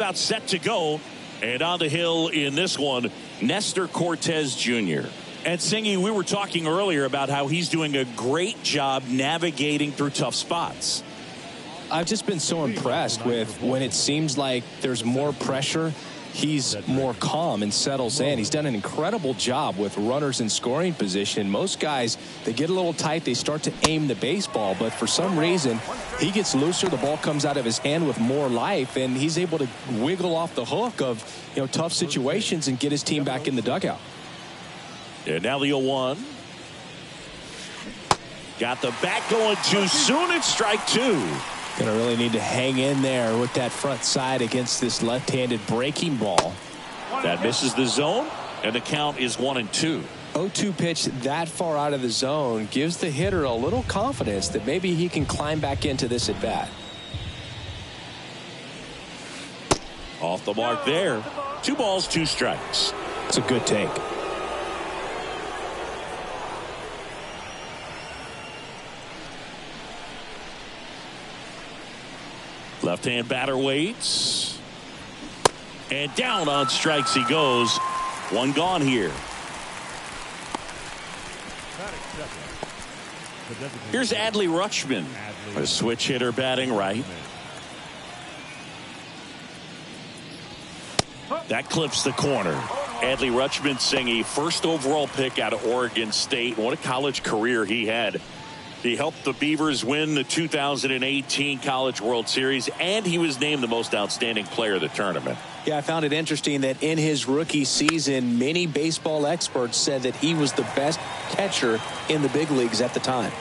About set to go. And on the hill in this one, Nestor Cortez Jr. And Singy, we were talking earlier about how he's doing a great job navigating through tough spots. I've just been so impressed with when it seems like there's more pressure, he's more calm and settles in. He's done an incredible job with runners in scoring position. Most guys, they get a little tight, they start to aim the baseball, but for some reason, he gets looser, the ball comes out of his hand with more life, and he's able to wiggle off the hook of, tough situations and get his team back in the dugout. And now the 0-1. Got the bat going too soon. It's strike two. Gonna really need to hang in there with that front side against this left-handed breaking ball. That misses the zone, and the count is 1-2. 0-2 pitch that far out of the zone gives the hitter a little confidence that maybe he can climb back into this at bat. Off the mark there. 2 balls, 2 strikes. It's a good take. Left-hand batter waits. And down on strikes he goes. 1 gone here. Here's Adley Rutschman, a switch hitter batting right. That clips the corner. Adley Rutschman, Singy, first overall pick out of Oregon State. What a college career he had. He helped the Beavers win the 2018 College World Series, and he was named the most outstanding player of the tournament. Yeah, I found it interesting that in his rookie season, many baseball experts said that he was the best catcher in the big leagues at the time.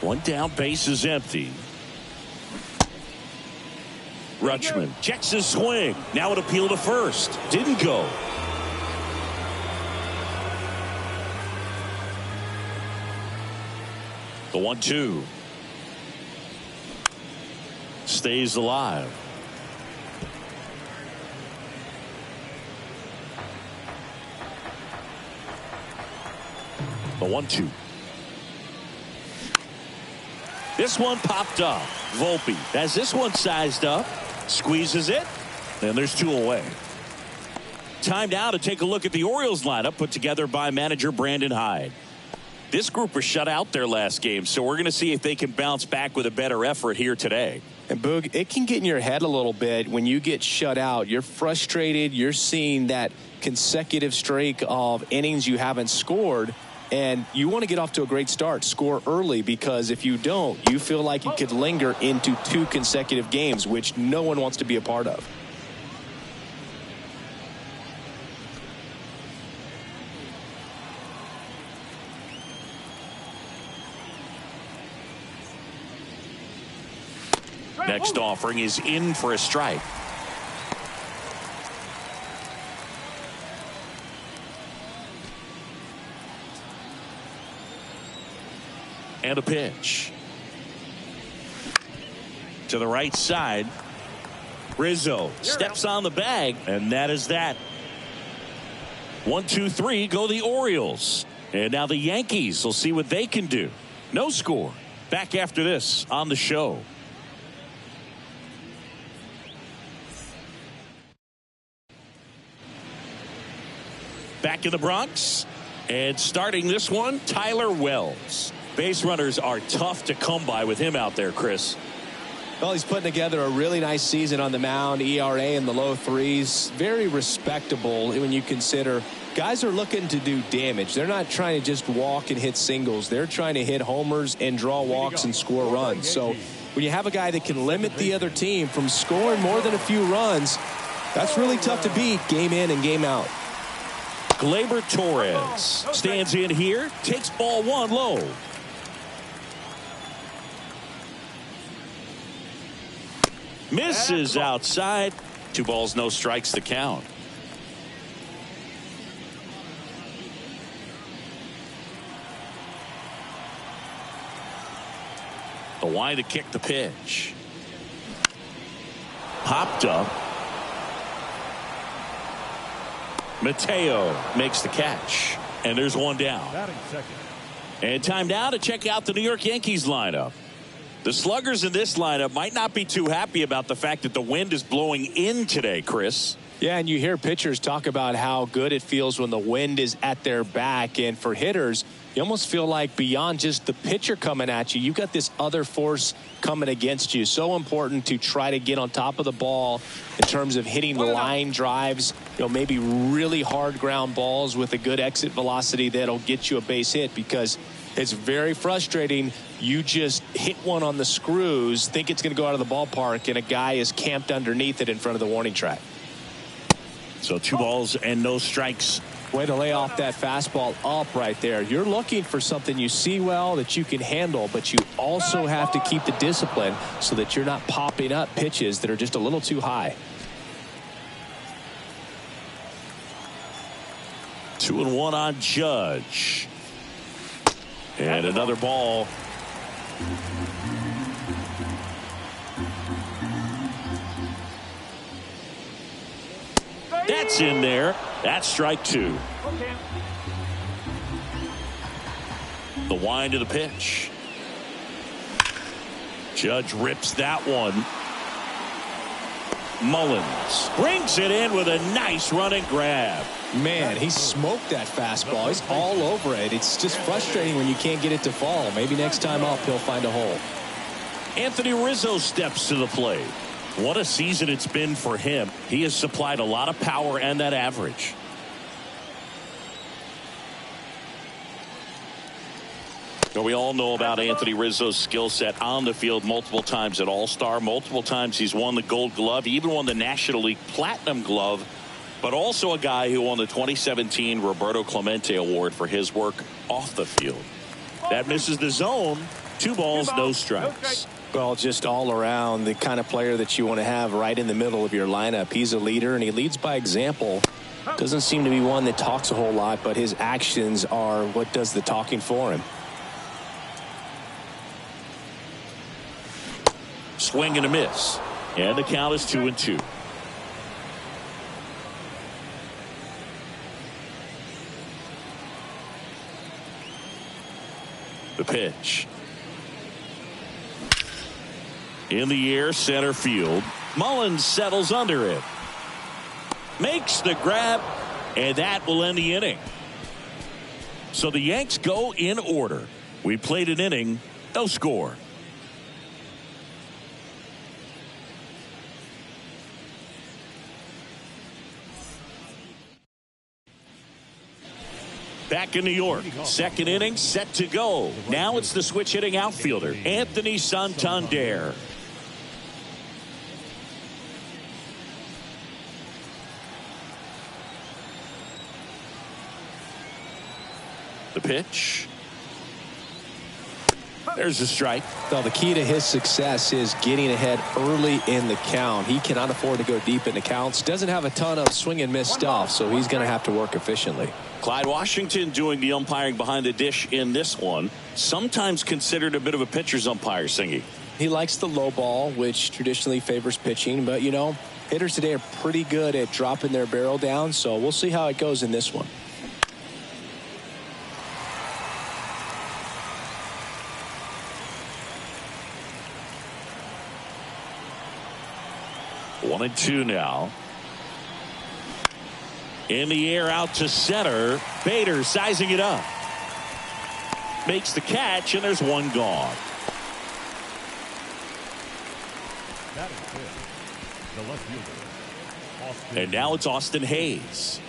One down, base is empty. Rutschman checks his swing. Now an appeal to first. Didn't go. The 1-2. Stays alive. The 1-2. This one popped up. Volpe has this one sized up. Squeezes it. And there's 2 away. Time now to take a look at the Orioles lineup put together by manager Brandon Hyde. This group was shut out their last game, so we're going to see if they can bounce back with a better effort here today. And Boog, it can get in your head a little bit when you get shut out. You're frustrated. You're seeing that consecutive streak of innings you haven't scored. And you want to get off to a great start, score early, because if you don't, you feel like you could linger into 2 consecutive games, which no one wants to be a part of. Next offering is in for a strike. And a pitch. To the right side. Rizzo steps on the bag, and that is that. 1, 2, 3 go the Orioles. And now the Yankees will see what they can do. No score. Back after this on the show. Back in the Bronx. And starting this one, Tyler Wells. Base runners are tough to come by with him out there, Chris. Well, he's putting together a really nice season on the mound. ERA in the low 3s. Very respectable when you consider guys are looking to do damage. They're not trying to just walk and hit singles. They're trying to hit homers and draw walks and score runs. So when you have a guy that can limit the other team from scoring more than a few runs, that's really tough to beat game in and game out. Gleyber Torres stands in here, takes ball 1 low. Misses outside. 2 balls, no strikes, the count. The wind to kick the pitch. popped up. Mateo makes the catch. And there's one down. And time now to check out the New York Yankees lineup. The sluggers in this lineup might not be too happy about the fact that the wind is blowing in today, Chris. Yeah, and you hear pitchers talk about how good it feels when the wind is at their back. And for hitters, you almost feel like beyond just the pitcher coming at you, you've got this other force coming against you. So important to try to get on top of the ball in terms of hitting line drives, maybe really hard ground balls with a good exit velocity that'll get you a base hit, because it's very frustrating. You just hit one on the screws, think it's going to go out of the ballpark, and a guy is camped underneath it in front of the warning track. So 2 balls and no strikes. Way to lay off that fastball up right there. You're looking for something you see well that you can handle, but you also have to keep the discipline so that you're not popping up pitches that are just a little too high. 2-1 on Judge. And another ball. That's in there. That's strike 2. The wind of the pitch. Judge rips that one. Mullins brings it in with a nice running grab. Man, he smoked that fastball. He's all over it. It's just frustrating when you can't get it to fall. Maybe next time up he'll find a hole. Anthony Rizzo steps to the plate. What a season it's been for him. He has supplied a lot of power and that average. Now, we all know about Anthony Rizzo's skill set on the field. Multiple times at All-Star. Multiple times he's won the Gold Glove. He even won the National League Platinum Glove. But also a guy who won the 2017 Roberto Clemente Award for his work off the field. That misses the zone. 2 balls, no strikes. Well, just all around the kind of player that you want to have right in the middle of your lineup. He's a leader, and he leads by example. Doesn't seem to be one that talks a whole lot, but his actions are what does the talking for him. Swing and a miss. And the count is 2-2. The pitch. In the air, center field. Mullins settles under it. Makes the grab, and that will end the inning. So the Yanks go in order. We played an inning, no score. Back in New York, second inning set to go. Now it's the switch hitting outfielder, Anthony Santander. The pitch. There's a strike. Well, the key to his success is getting ahead early in the count. He cannot afford to go deep in the counts. Doesn't have a ton of swing and miss stuff, so he's going to have to work efficiently. Clyde Washington doing the umpiring behind the dish in this one. Sometimes considered a bit of a pitcher's umpire, Singy. He likes the low ball, which traditionally favors pitching, but hitters today are pretty good at dropping their barrel down, so we'll see how it goes in this one. One and two now. In the air out to center. Bader sizing it up. Makes the catch, and there's one gone. And now it's Austin Hayes.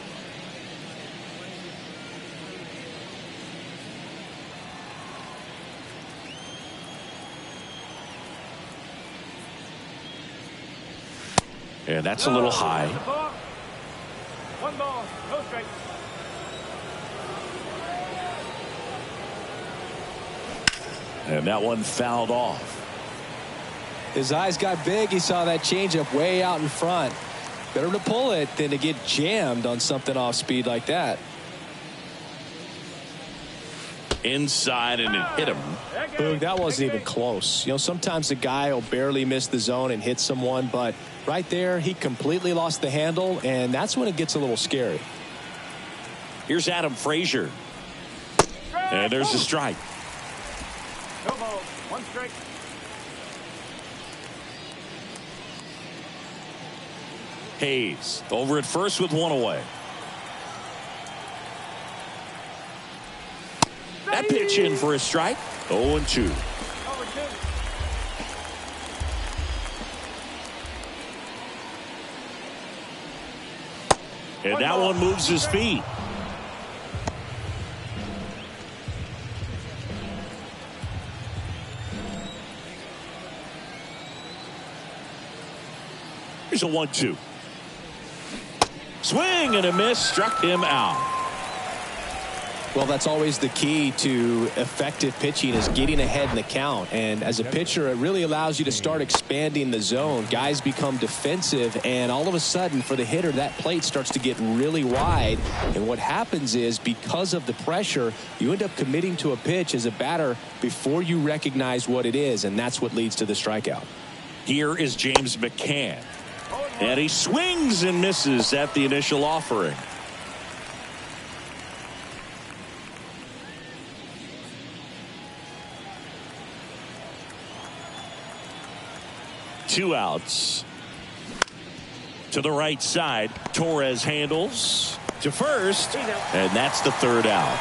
And that's a little high. One ball, no strike. And that one fouled off. His eyes got big. He saw that changeup way out in front. Better to pull it than to get jammed on something off speed like that. Inside, and it hit him. Boog, that wasn't even close. Sometimes the guy will barely miss the zone and hit someone, but Right there, he completely lost the handle, and that's when it gets a little scary. Here's Adam Frazier. And there's a strike. No ball. One strike. Hayes over at first with one away. That pitch in for a strike. 0-2. Over 2. And that one moves his feet. Here's a 1-2. Swing and a miss, struck him out. Well, that's always the key to effective pitching, is getting ahead in the count. And as a pitcher, it really allows you to start expanding the zone. Guys become defensive, and all of a sudden, for the hitter, that plate starts to get really wide. And what happens is, because of the pressure, you end up committing to a pitch as a batter before you recognize what it is, and that's what leads to the strikeout. Here is James McCann. And he swings and misses at the initial offering. Two outs. To the right side, Torres handles to first, and that's the third out.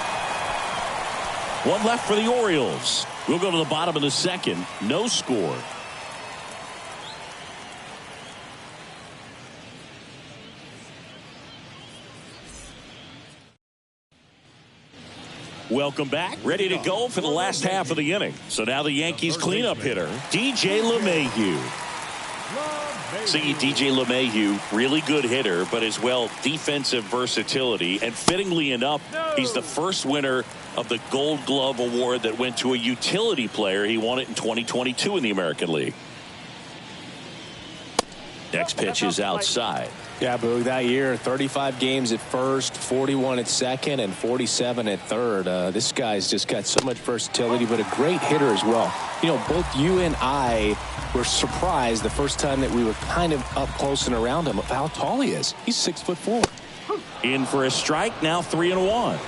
One left for the Orioles. We'll go to the bottom of the second. No score. Welcome back. Ready to go for the last half of the inning. So now the Yankees cleanup hitter, DJ LeMahieu. See, DJ LeMahieu, really good hitter, but as well defensive versatility. And fittingly enough, he's the first winner of the Gold Glove Award that went to a utility player. He won it in 2022 in the American League. Next pitch is outside. Yeah, Boog, that year, 35 games at first, 41 at second, and 47 at third. This guy's just got so much versatility, but a great hitter as well. You know, both you and I were surprised the first time that we were kind of up close and around him of how tall he is. He's 6'4". In for a strike, now 3-1.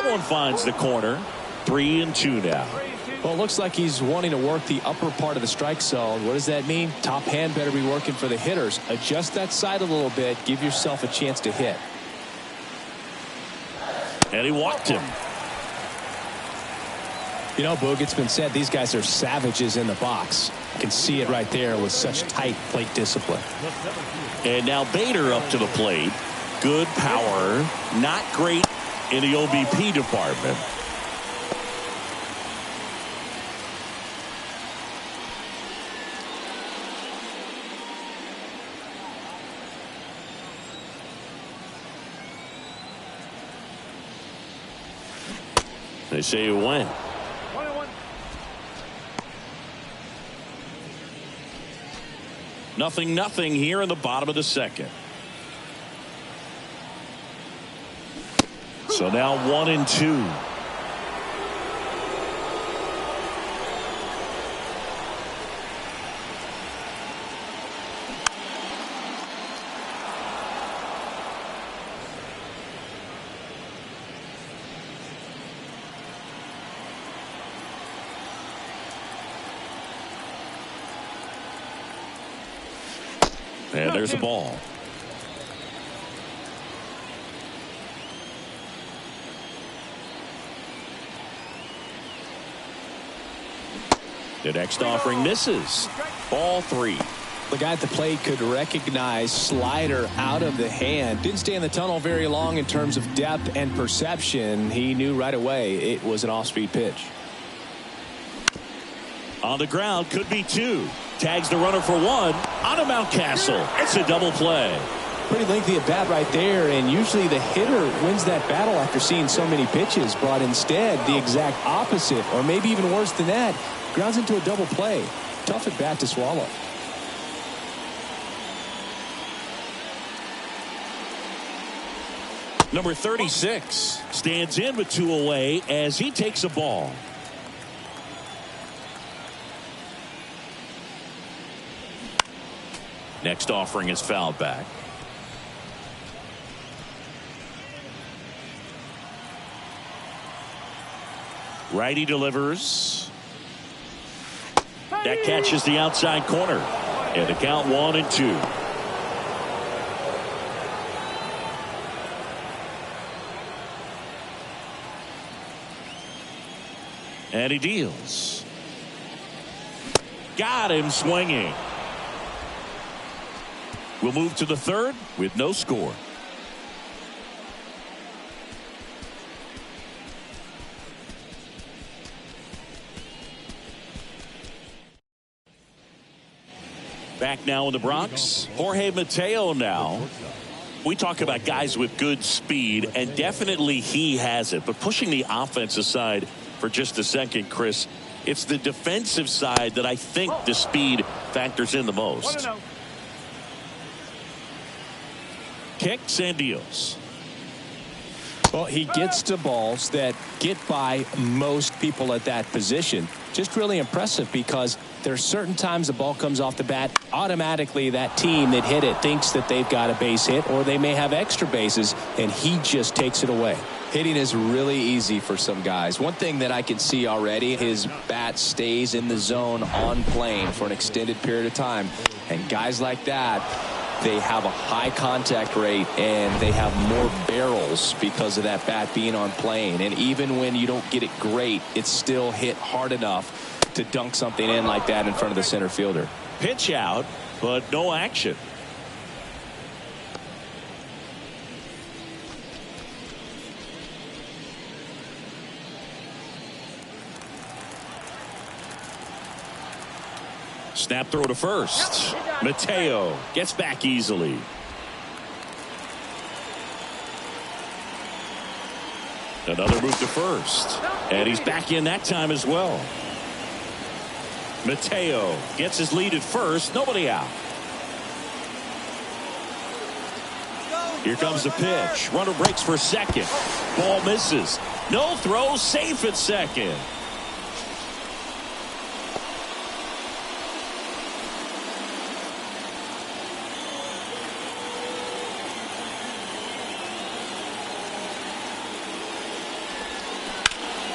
One finds the corner. 3-2 now. Well, it looks like he's wanting to work the upper part of the strike zone. What does that mean? Top hand better be working for the hitters. Adjust that side a little bit. Give yourself a chance to hit. And he walked him. You know, Boog, it's been said these guys are savages in the box. You can see it right there with such tight plate discipline. And now Bader up to the plate. Good power. Not great in the OBP department. They say you win. 1-1. Nothing here in the bottom of the second. So now 1-2. And there's the ball. The next offering misses. Ball 3. The guy at the plate could recognize slider out of the hand. Didn't stay in the tunnel very long in terms of depth and perception. He knew right away it was an off-speed pitch. On the ground, could be 2. Tags the runner for 1. On to Mountcastle. It's a double play. Pretty lengthy at bat right there, and usually the hitter wins that battle after seeing so many pitches, but instead the exact opposite, or maybe even worse than that, grounds into a double play. Tough at bat to swallow. Number 36 stands in with 2 away as he takes a ball. Next offering is fouled back. Righty delivers. That catches the outside corner. And the count 1-2. And he deals. Got him swinging. We'll move to the third with no score. Back now in the Bronx, Jorge Mateo now. We talk about guys with good speed, and definitely he has it. But pushing the offense aside for just a second, Chris, it's the defensive side that I think the speed factors in the most. Kicks and deals. Well, he gets to balls that get by most people at that position. Just really impressive because there's certain times the ball comes off the bat, automatically that team that hit it thinks that they've got a base hit or they may have extra bases, and he just takes it away. Hitting is really easy for some guys. One thing that I can see already, his bat stays in the zone on plane for an extended period of time. And guys like that, they have a high contact rate and they have more barrels because of that bat being on plane. And even when you don't get it great, it's still hit hard enough to dunk something in like that in front of the center fielder. Pitch out, but no action. Snap throw to first. Mateo gets back easily. Another move to first. And he's back in that time as well. Mateo gets his lead at first. Nobody out. Here comes the pitch. Runner breaks for second. Ball misses. No throw. Safe at second.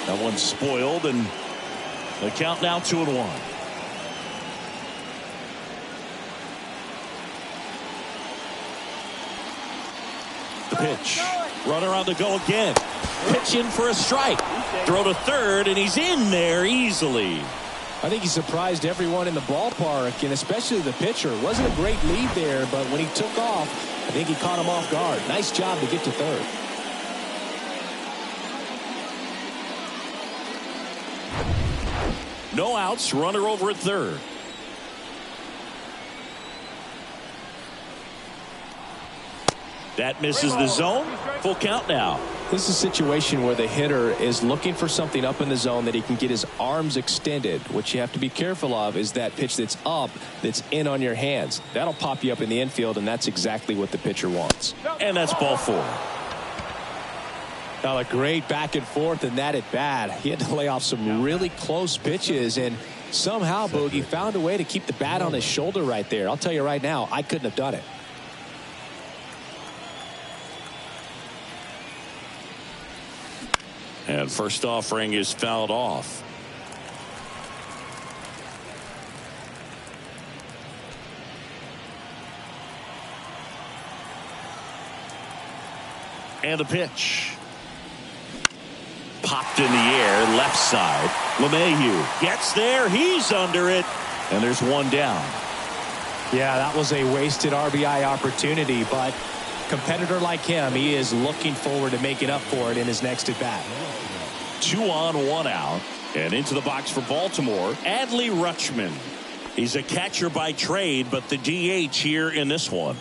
That one's spoiled, and the count now 2-1. The pitch. Runner on the go again. Pitch in for a strike. Throw to third, and he's in there easily. I think he surprised everyone in the ballpark, and especially the pitcher. It wasn't a great lead there, but when he took off, I think he caught him off guard. Nice job to get to third. No outs, runner over at third. That misses the zone. Full count now. This is a situation where the hitter is looking for something up in the zone that he can get his arms extended. What you have to be careful of is that pitch that's up, that's in on your hands. That'll pop you up in the infield, and that's exactly what the pitcher wants. And that's ball 4. Now a great back and forth in that at bat. He had to lay off some really close pitches, and somehow Boogie found a way to keep the bat on his shoulder right there. I'll tell you right now, I couldn't have done it. And first offering is fouled off. And the pitch. Popped in the air, left side. LeMahieu gets there. He's under it. And there's one down. Yeah, that was a wasted RBI opportunity, but competitor like him, he is looking forward to making up for it in his next at bat. 2 on, 1 out. And into the box for Baltimore, Adley Rutschman. He's a catcher by trade, but the DH here in this one.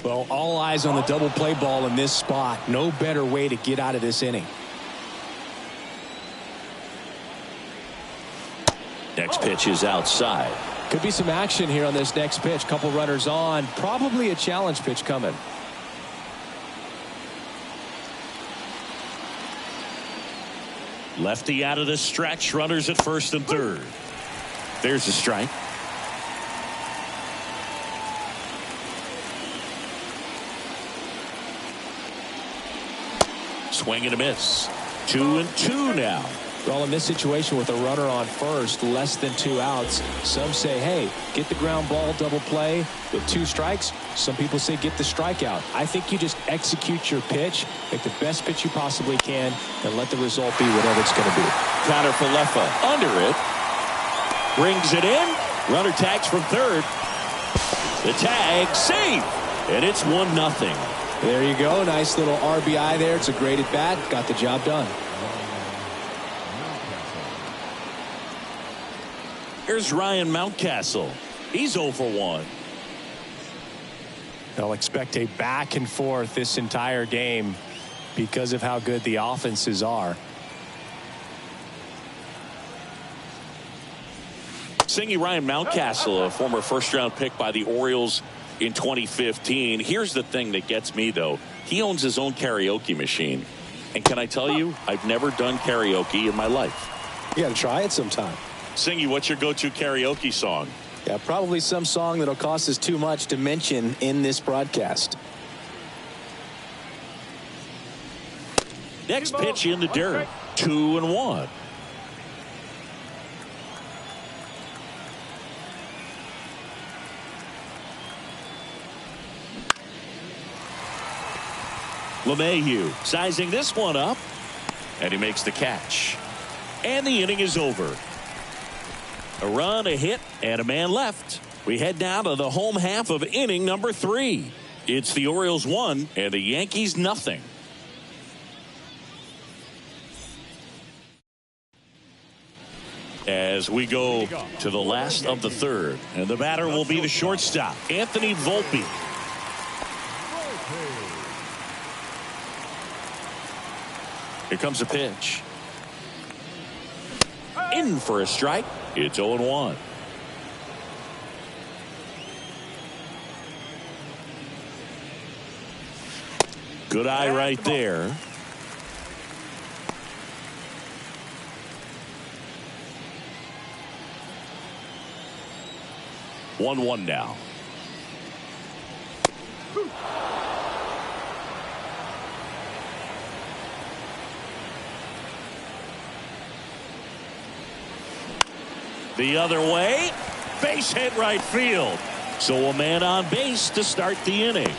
Well, all eyes on the double play ball in this spot. No better way to get out of this inning. Next pitch is outside. Could be some action here on this next pitch. Couple runners on. Probably a challenge pitch coming. Lefty out of the stretch. Runners at first and third. There's a strike. Swing and a miss. 2-2 now. Well, in this situation with a runner on first, less than 2 outs, some say, hey, get the ground ball, double play with 2 strikes. Some people say get the strikeout. I think you just execute your pitch, make the best pitch you possibly can, and let the result be whatever it's going to be. Connor Falefa under it. Brings it in. Runner tags from third. The tag, safe. And it's 1-0. There you go. Nice little RBI there. It's a great at bat. Got the job done. Here's Ryan Mountcastle. He's 0 for 1. They'll expect a back and forth this entire game because of how good the offenses are. Singing Ryan Mountcastle, a former first-round pick by the Orioles in 2015. Here's the thing that gets me, though. He owns his own karaoke machine. And can I tell you, I've never done karaoke in my life. You got to try it sometime. Singy, what's your go-to karaoke song? Yeah, probably some song that'll cost us too much to mention in this broadcast. Next pitch in the dirt. 2-1. LeMahieu sizing this one up, and he makes the catch. And the inning is over. A run, a hit, and a man left. We head down to the home half of inning number 3. It's the Orioles 1 and the Yankees nothing. As we go to the last of the third, and the batter will be the shortstop, Anthony Volpe. Here comes a pitch. In for a strike. It's 0-1. Good eye right there. One now. The other way, base hit right field. So a man on base to start the inning.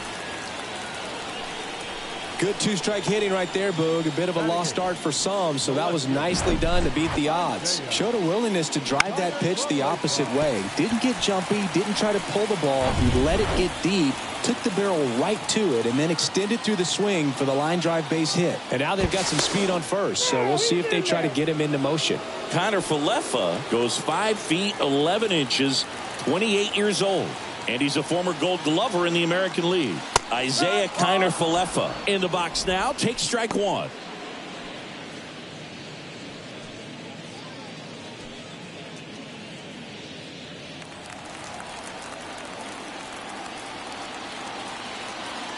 Good 2-strike hitting right there, Boog. A bit of a lost start for some, so that was nicely done to beat the odds. Showed a willingness to drive that pitch the opposite way. Didn't get jumpy, didn't try to pull the ball. He let it get deep, took the barrel right to it, and then extended through the swing for the line drive base hit. And now they've got some speed on first, so we'll see if they try to get him into motion. Connor Falefa goes 5 feet 11 inches, 28 years old, and he's a former Gold Glover in the American League. Isaiah Kiner Falefa in the box now. Takes strike 1.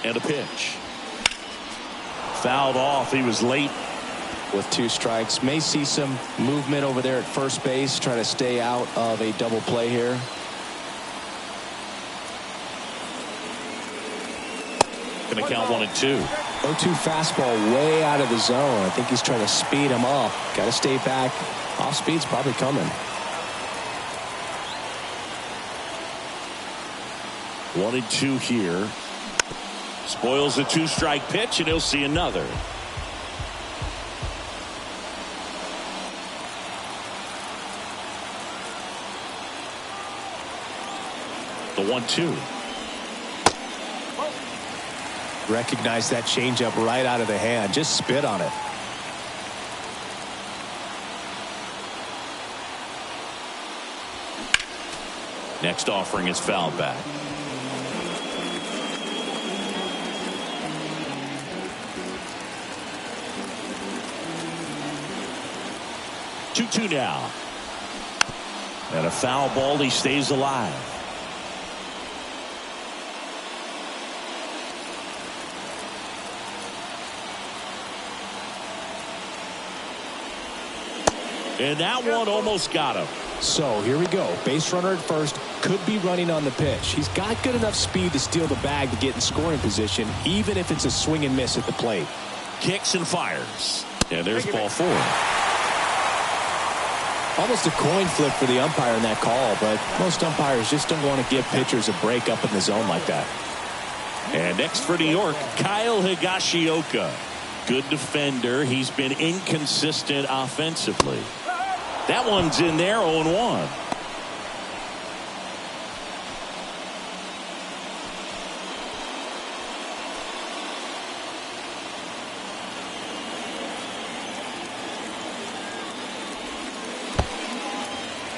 And a pitch. Fouled off. He was late. With 2 strikes. May see some movement over there at first base. Try to stay out of a double play here. Going to count 1 and 2. 0-2 fastball way out of the zone. I think he's trying to speed him up. Got to stay back. Off speed's probably coming. 1 and 2 here. Spoils a 2-strike pitch, and he'll see another. The 1-2. Recognize that changeup right out of the hand. Just spit on it. Next offering is fouled back. Two now. And a foul ball, he stays alive. And that one almost got him. So here we go. Base runner at first, could be running on the pitch. He's got good enough speed to steal the bag to get in scoring position, even if it's a swing and miss at the plate. Kicks and fires. And there's ball 4. Almost a coin flip for the umpire in that call, but most umpires just don't want to give pitchers a break up in the zone like that. And next for New York, Kyle Higashioka. Good defender. He's been inconsistent offensively. That one's in there, 0-1.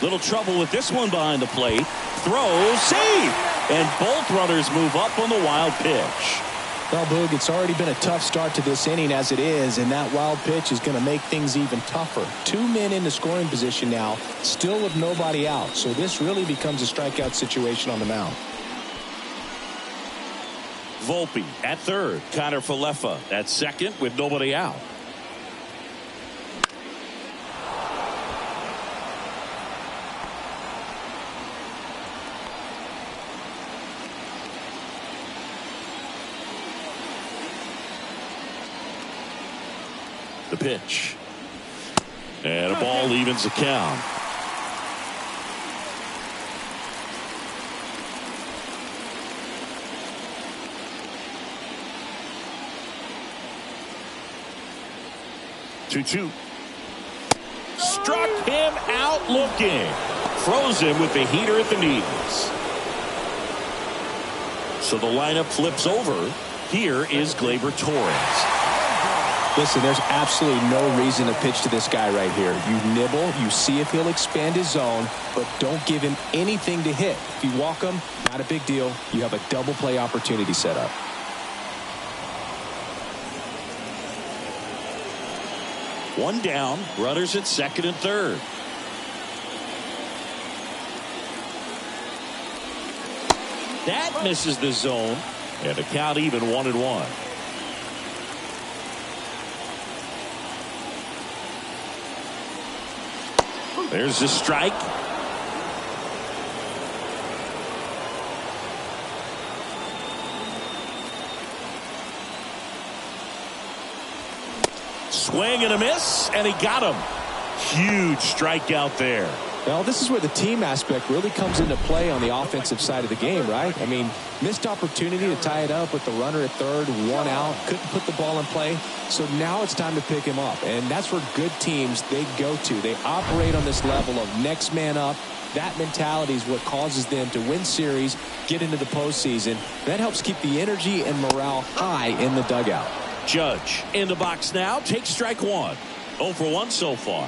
Little trouble with this one behind the plate. Throw, save! And both runners move up on the wild pitch. Well, Boog, it's already been a tough start to this inning as it is, and that wild pitch is going to make things even tougher. 2 men in the scoring position now, still with nobody out, so this really becomes a strikeout situation on the mound. Volpe at third. Connor Falefa at second with nobody out. The pitch. And a ball evens the count. Two. Struck him out looking. Froze him with the heater at the knees. So the lineup flips over. Here is Gleyber Torres. Listen, there's absolutely no reason to pitch to this guy right here. You nibble, you see if he'll expand his zone, but don't give him anything to hit. If you walk him, not a big deal. You have a double play opportunity set up. One down, runners at second and third. That misses the zone, and the count even 1-1. There's the strike. Swing and a miss, and he got him. Huge strikeout there. Well, this is where the team aspect really comes into play on the offensive side of the game, right? I mean, missed opportunity to tie it up with the runner at third, 1 out, couldn't put the ball in play. So now it's time to pick him up, and that's where good teams, they go to. They operate on this level of next man up. That mentality is what causes them to win series, get into the postseason. That helps keep the energy and morale high in the dugout. Judge in the box now, takes strike 1. 0 for 1 so far.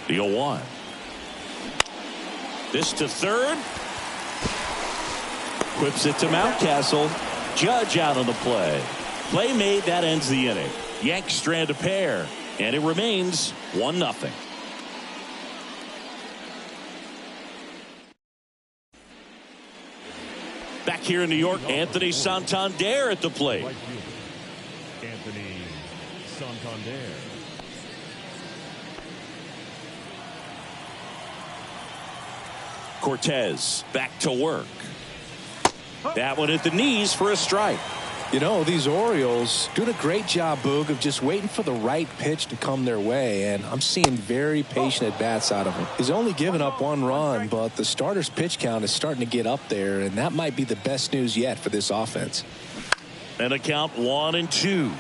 The 0-1. This to third. Whips it to Mountcastle. Judge out on the play. Play made, that ends the inning. Yanks strand a pair, and it remains 1-0. Back here in New York, Anthony Santander at the plate. Anthony Santander. Cortez back to work. That one at the knees for a strike. You know, these Orioles doing a great job, Boog, of just waiting for the right pitch to come their way, and I'm seeing very patient at-bats out of him. He's only given up 1 run, but the starter's pitch count is starting to get up there, and that might be the best news yet for this offense. And a count 1-2.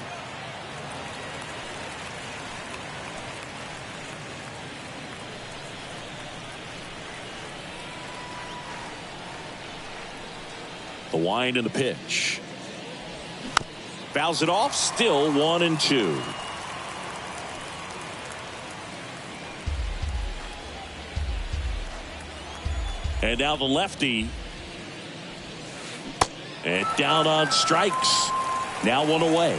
The wind and the pitch. Fouls it off, still 1-2. And now the lefty. And down on strikes. Now one away.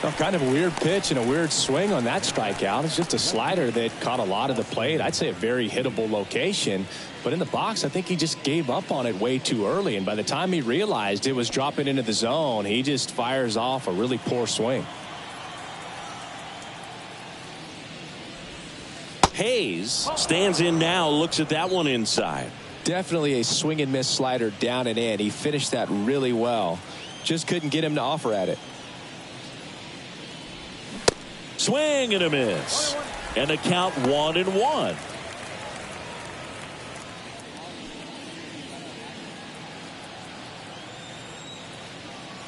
Well, kind of a weird pitch and a weird swing on that strikeout. It's just a slider that caught a lot of the plate. I'd say a very hittable location. But in the box, I think he just gave up on it way too early. And by the time he realized it was dropping into the zone, he just fires off a really poor swing. Hayes stands in now, looks at that one inside. Definitely a swing and miss slider down and in. He finished that really well. Just couldn't get him to offer at it. Swing and a miss. And the count 1-1.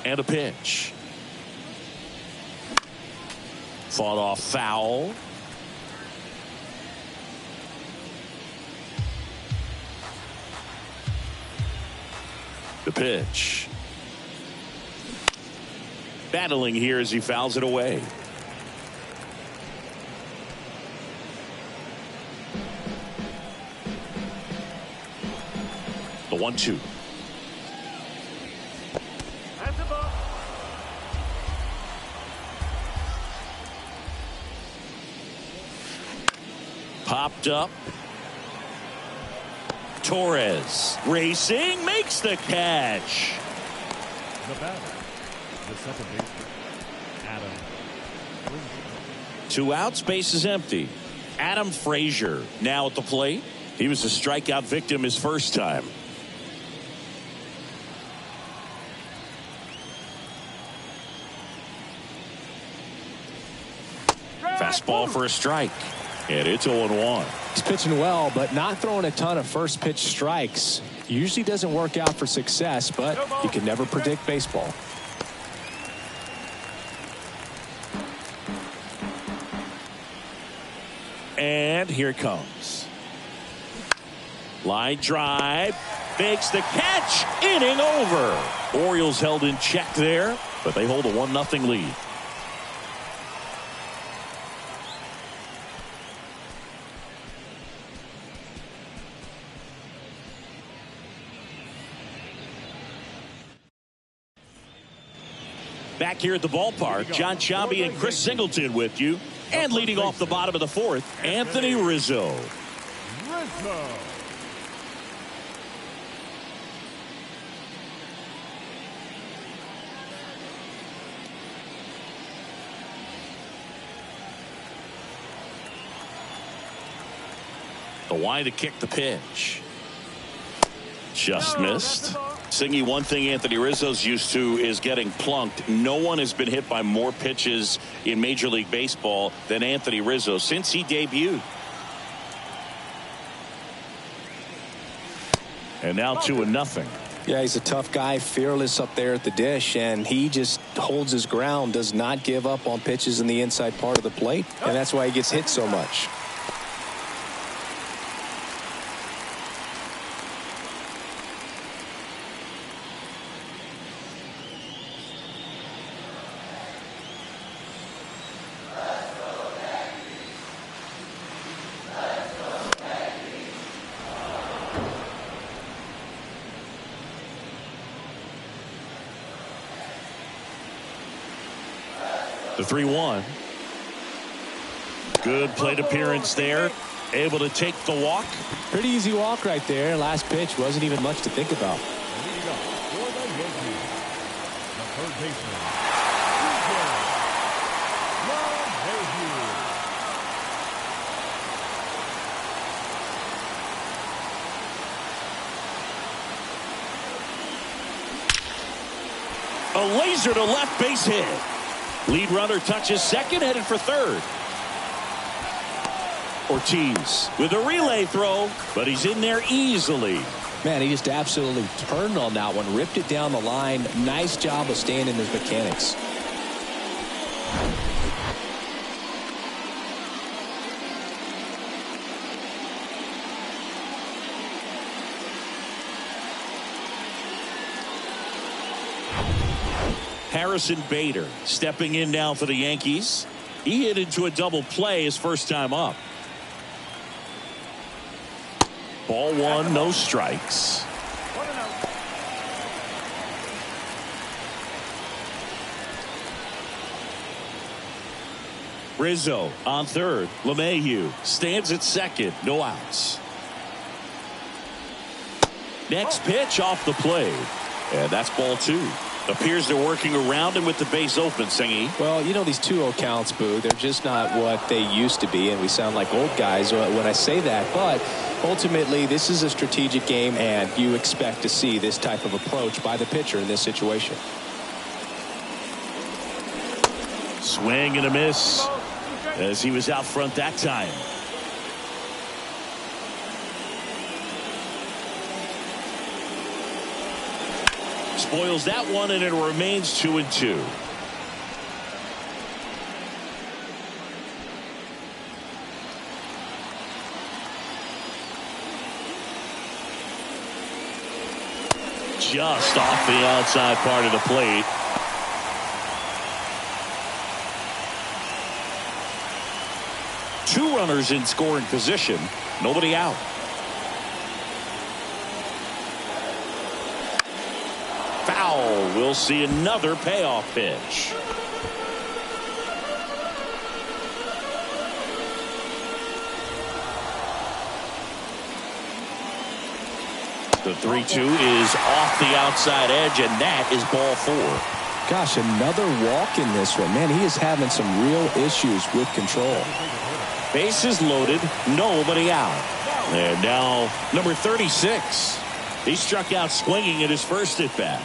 And a pitch. Fought off foul. The pitch. Battling here as he fouls it away. The 1-2. That's a ball. Popped up. Torres racing, makes the catch. The batter, the second baseman, Adam. 2 outs, base is empty. Adam Frazier now at the plate. He was a strikeout victim his first time. Fastball for a strike. And it's 0-1. He's pitching well, but not throwing a ton of first pitch strikes. Usually doesn't work out for success, but you can never predict baseball. And here it comes. Line drive. Makes the catch. Inning over. Orioles held in check there, but they hold a 1-0 lead. Back here at the ballpark, John Sciambi and Chris Singleton with you. And leading off the bottom of the 4th, Anthony Rizzo. The line to kick the pitch. Just missed. Singy, one thing Anthony Rizzo's used to is getting plunked. No one has been hit by more pitches in Major League Baseball than Anthony Rizzo since he debuted. And now 2-0. Yeah, he's a tough guy, fearless up there at the dish, and he just holds his ground, does not give up on pitches in the inside part of the plate, and that's why he gets hit so much. The 3-1. Good plate appearance there. Able to take the walk. Pretty easy walk right there. Last pitch wasn't even much to think about. Leading up for the Yankees, the third baseman, A laser to left base hit. Lead runner touches second, headed for third. Ortiz with a relay throw, but he's in there easily. Man, he just absolutely turned on that one, ripped it down the line. Nice job of staying in his mechanics. Harrison Bader stepping in now for the Yankees. He hit into a double play his first time up. Ball 1, no strikes. Rizzo on third. LeMahieu stands at second. No outs. Next pitch off the plate. And that's ball 2. Appears they're working around him with the base open, Singy. Well, you know, these 2-0 counts, Boo, they're just not what they used to be, and we sound like old guys when I say that. But ultimately, this is a strategic game, and you expect to see this type of approach by the pitcher in this situation. Swing and a miss as he was out front that time. Spoils that one, and it remains 2-2. Just off the outside part of the plate. Two runners in scoring position. Nobody out. Foul. We'll see another payoff pitch. The 3-2 is off the outside edge, and that is ball 4. Gosh, another walk in this one. Man, he is having some real issues with control. Bases loaded, nobody out. And now number 36. He struck out swinging at his first at bat.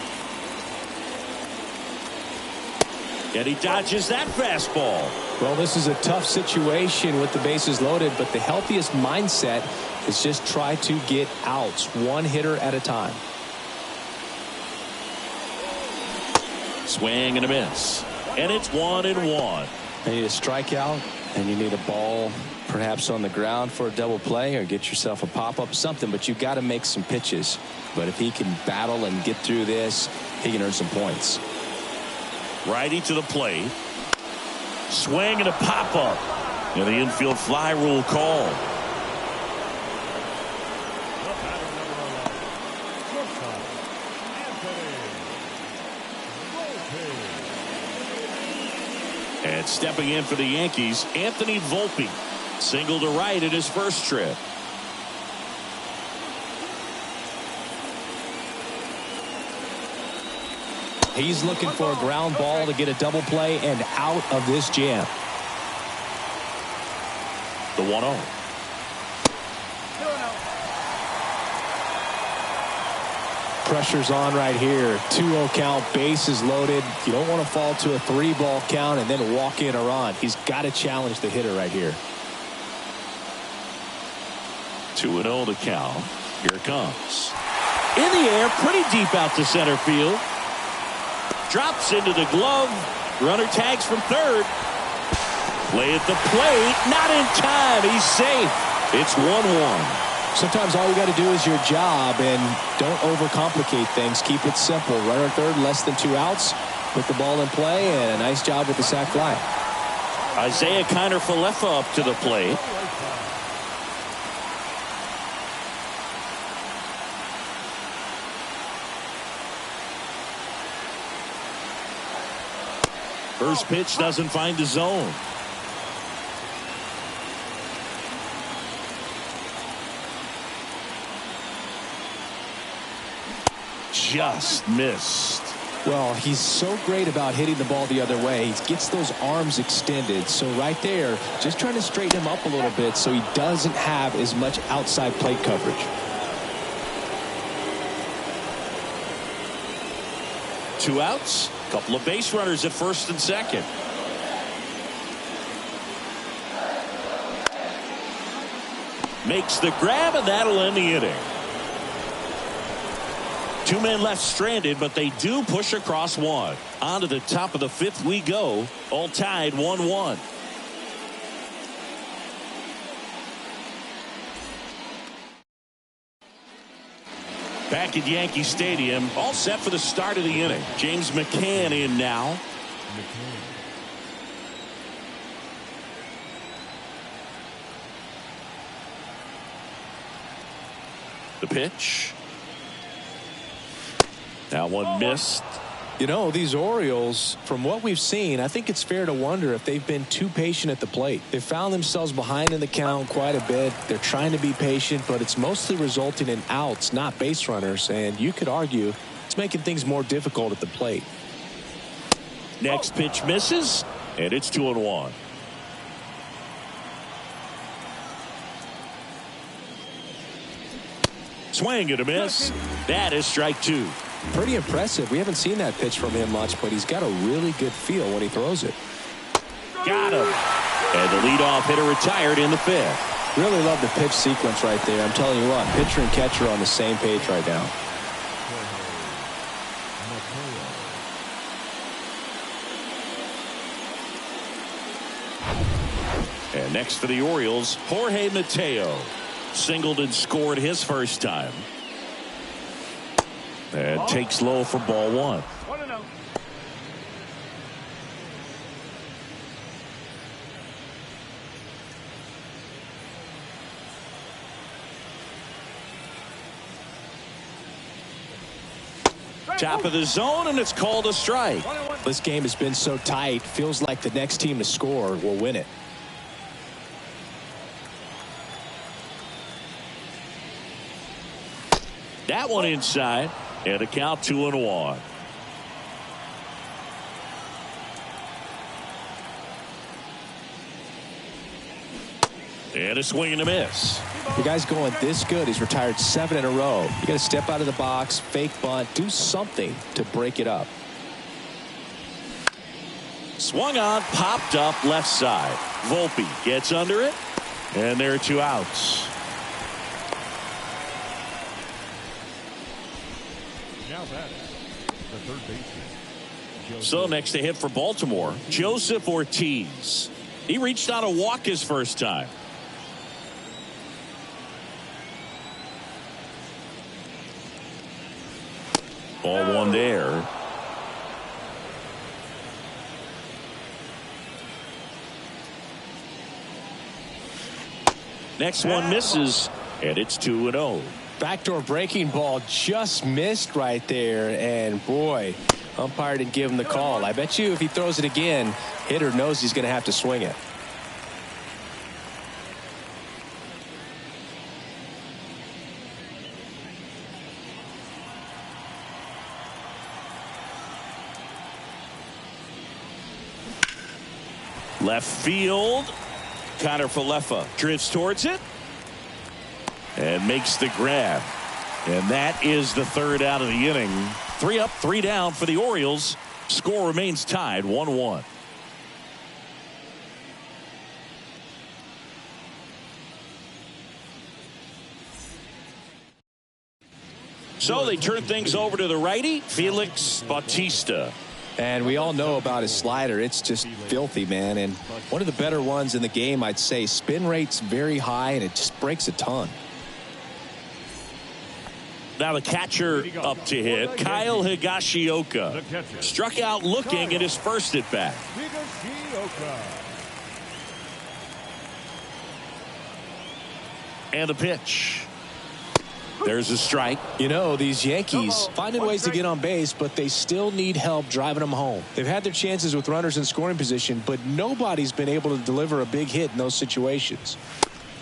And he dodges that fastball. Well, this is a tough situation with the bases loaded, but the healthiest mindset is just try to get outs, one hitter at a time. Swing and a miss. And it's 1-1. You need a strikeout, and you need a ball perhaps on the ground for a double play, or get yourself a pop-up, something, but you've got to make some pitches. But if he can battle and get through this, he can earn some points. Righty to the plate. Swing and a pop-up. And the infield fly rule call. And stepping in for the Yankees, Anthony Volpe. Single to right at his first trip. He's looking for a ground ball to get a double play and out of this jam. The 1-0. Pressure's on right here. 2-0 count, bases loaded. You don't want to fall to a 3-ball count and then walk in a run. He's got to challenge the hitter right here. 2-0 to count. Here it comes. In the air, pretty deep out to center field. Drops into the glove. Runner tags from third. Play at the plate. Not in time. He's safe. It's 1-1. Sometimes all you got to do is your job, and don't overcomplicate things. Keep it simple. Runner third, less than 2 outs. Put the ball in play, and a nice job with the sac fly. Isaiah Kiner-Falefa up to the plate. First pitch doesn't find the zone. Just missed. Well, he's so great about hitting the ball the other way. He gets those arms extended. So right there, just trying to straighten him up a little bit so he doesn't have as much outside plate coverage. 2 outs. Couple of base runners at first and second. Makes the grab, and that'll end the inning. 2 men left stranded, but they do push across one. On to the top of the 5th we go. All tied 1-1. Back at Yankee Stadium, all set for the start of the inning. James McCann in now. The pitch. That one missed. You know, these Orioles, from what we've seen, I think it's fair to wonder if they've been too patient at the plate. They've found themselves behind in the count quite a bit. They're trying to be patient, but it's mostly resulting in outs, not base runners. And you could argue it's making things more difficult at the plate. Next pitch misses, and it's 2-1. Swing and a miss. That is strike 2. Pretty impressive. We haven't seen that pitch from him much, but he's got a really good feel when he throws it. Got him. And the leadoff hitter retired in the 5th. Really love the pitch sequence right there. I'm telling you what, pitcher and catcher are on the same page right now. And next for the Orioles, Jorge Mateo. Singled and scored his first time. And takes low for ball 1. 1-0. Top of the zone, and it's called a strike. This game has been so tight, feels like the next team to score will win it. That one inside, and a count 2-1. And a swing and a miss. The guy's going this good. He's retired 7 in a row. You got to step out of the box, fake bunt, do something to break it up. Swung on, popped up left side. Volpe gets under it, and there are 2 outs. Now batting, the third baseman. So next to hit for Baltimore, Joseph Ortiz. He reached on a walk his first time. Ball 1 there. Next one misses, and it's 2-0. Backdoor breaking ball just missed right there, and boy, umpire didn't give him the call. I bet you if he throws it again, hitter knows he's going to have to swing it. Left field. Connor Falefa drifts towards it and makes the grab. And that is the 3rd out of the inning. 3 up, 3 down for the Orioles. Score remains tied 1-1. So they turn things over to the righty, Felix Bautista. And we all know about his slider. It's just filthy, man. And one of the better ones in the game, I'd say. Spin rate's very high, and it just breaks a ton. Now the catcher up to hit, Kyle Higashioka. Struck out looking at his first at bat. And a pitch. There's a strike. You know, these Yankees finding ways to get on base, but they still need help driving them home. They've had their chances with runners in scoring position, but nobody's been able to deliver a big hit in those situations.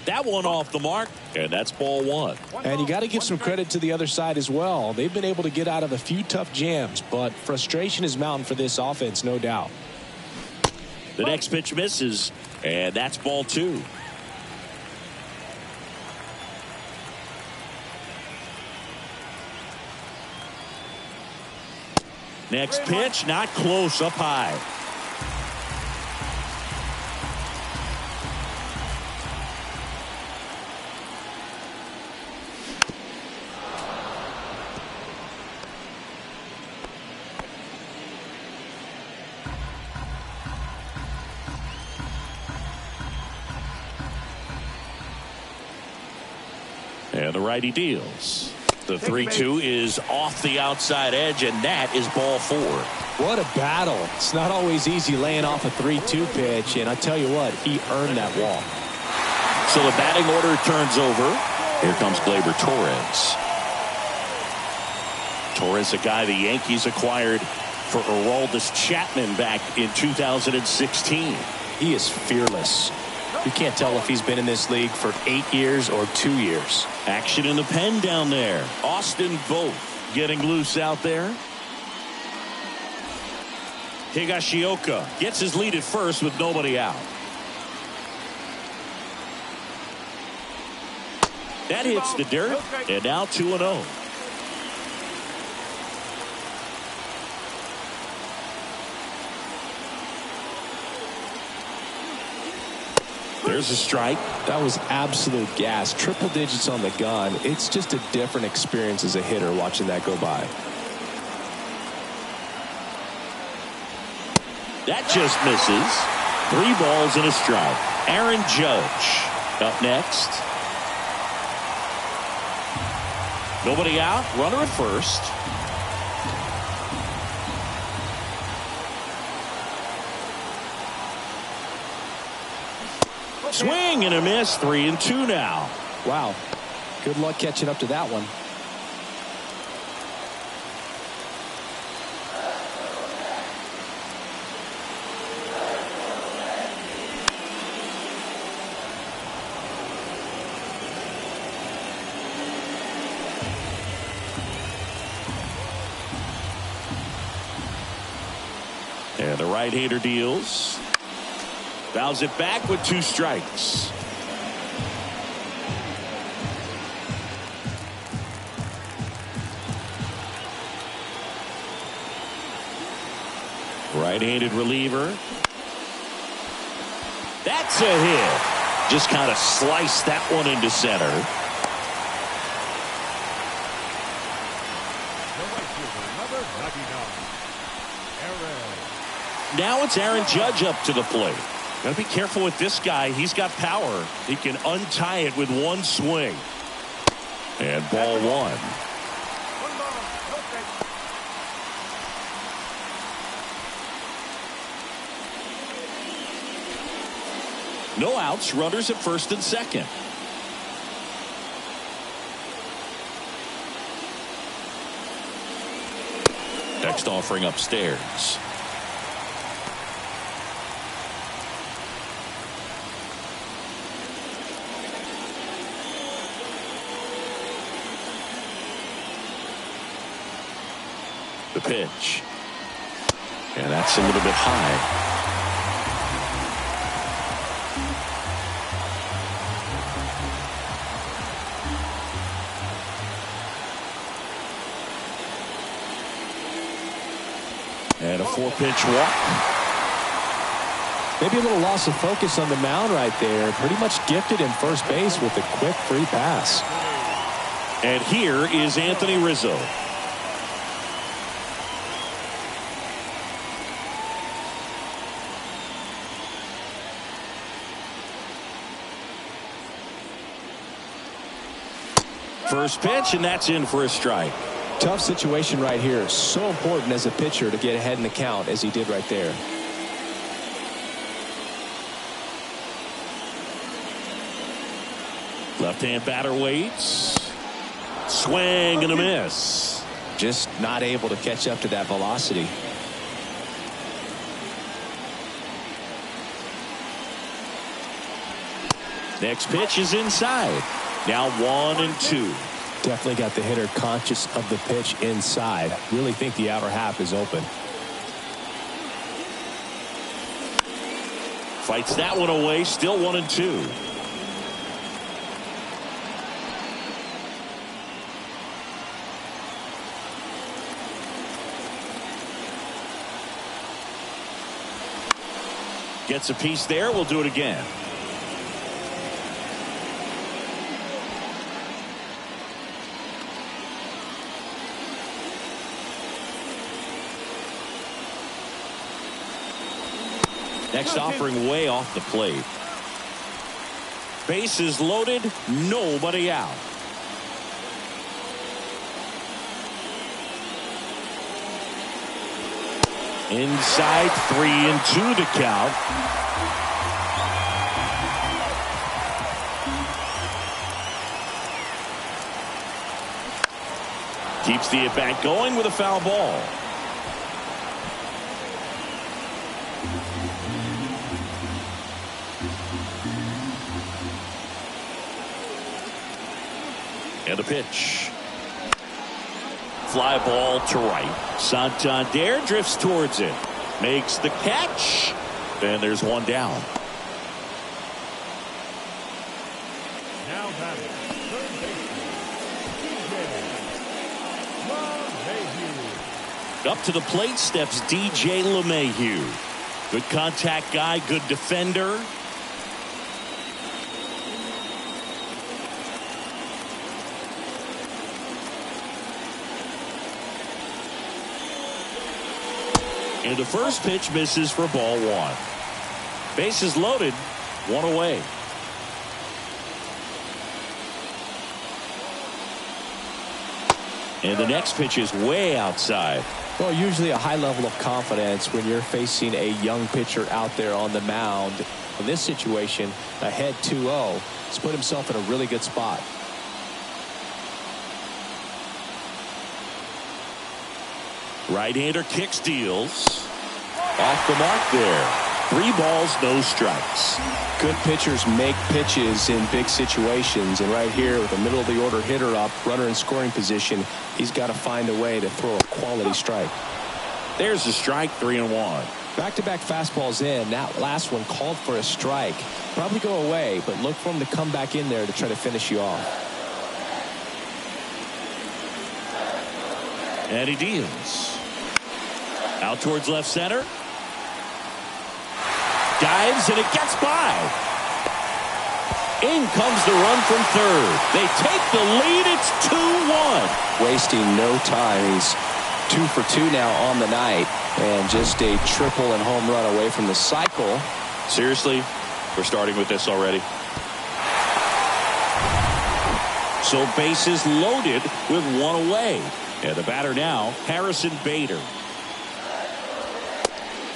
That one off the mark, and that's ball 1. And you got to give some credit to the other side as well. They've been able to get out of a few tough jams, but frustration is mounting for this offense, no doubt. The next pitch misses, and that's ball 2. Next pitch, not close, up high. And the righty deals. The 3-2 is off the outside edge, and that is ball 4. What a battle. It's not always easy laying off a 3-2 pitch, and I tell you what, he earned that walk. So the batting order turns over. Here comes Gleyber Torres. Torres, a guy the Yankees acquired for Aroldis Chapman back in 2016. He is fearless. You can't tell if he's been in this league for 8 years or 2 years. Action in the pen down there. Austin Vogt getting loose out there. Higashioka gets his lead at first with nobody out. That hits the dirt, and now 2-0. There's a strike. That was absolute gas. Triple digits on the gun. It's just a different experience as a hitter watching that go by. That just misses. 3 balls and a strike. Aaron Judge up next. Nobody out. Runner at first. Swing and a miss. 3-2 now. Wow. Good luck catching up to that one. And the right-hander deals. Fouls it back with 2 strikes. Right-handed reliever. That's a hit. Just kind of sliced that one into center. Now it's Aaron Judge up to the plate. Got to be careful with this guy. He's got power. He can untie it with 1 swing. And ball 1. No outs. Runners at first and second. Next offering upstairs. The pitch. And that's a little bit high. And a 4-pitch walk. Maybe a little loss of focus on the mound right there. Pretty much gifted in first base with a quick free pass. And here is Anthony Rizzo. First pitch, and that's in for a strike. Tough situation right here. So important as a pitcher to get ahead in the count as he did right there. Left-hand batter waits. Swing and a miss. Just not able to catch up to that velocity. Next pitch is inside. Now 1-2. Definitely got the hitter conscious of the pitch inside. Really think the outer half is open. Fights that one away. Still 1-2. Gets a piece there. We'll do it again. Next offering way off the plate. Bases loaded. Nobody out. Inside, 3-2 to count. Keeps the at-bat going with a foul ball. And the pitch. Fly ball to right. Santander drifts towards it. Makes the catch. And there's one down. Now batting, third baseman, DJ LeMahieu. Up to the plate steps DJ LeMahieu. Good contact guy, good defender. And the first pitch misses for ball one. Bases loaded, one away. And the next pitch is way outside. Well, usually a high level of confidence when you're facing a young pitcher out there on the mound. In this situation, ahead 2-0, he's put himself in a really good spot. Right-hander kicks, deals. Off the mark there. 3 balls, no strikes. Good pitchers make pitches in big situations, and right here with a middle of the order hitter up, runner in scoring position, he's got to find a way to throw a quality strike. There's a strike, 3-1. Back-to-back fastballs in. That last one called for a strike. Probably go away, but look for him to come back in there to try to finish you off. And he deals. Out towards left center. Dives and it gets by. In comes the run from third. They take the lead. It's 2-1. Wasting no time. He's 2 for 2 now on the night, and just a triple and home run away from the cycle. Seriously, we're starting with this already. So bases loaded with 1 away. And the batter now, Harrison Bader.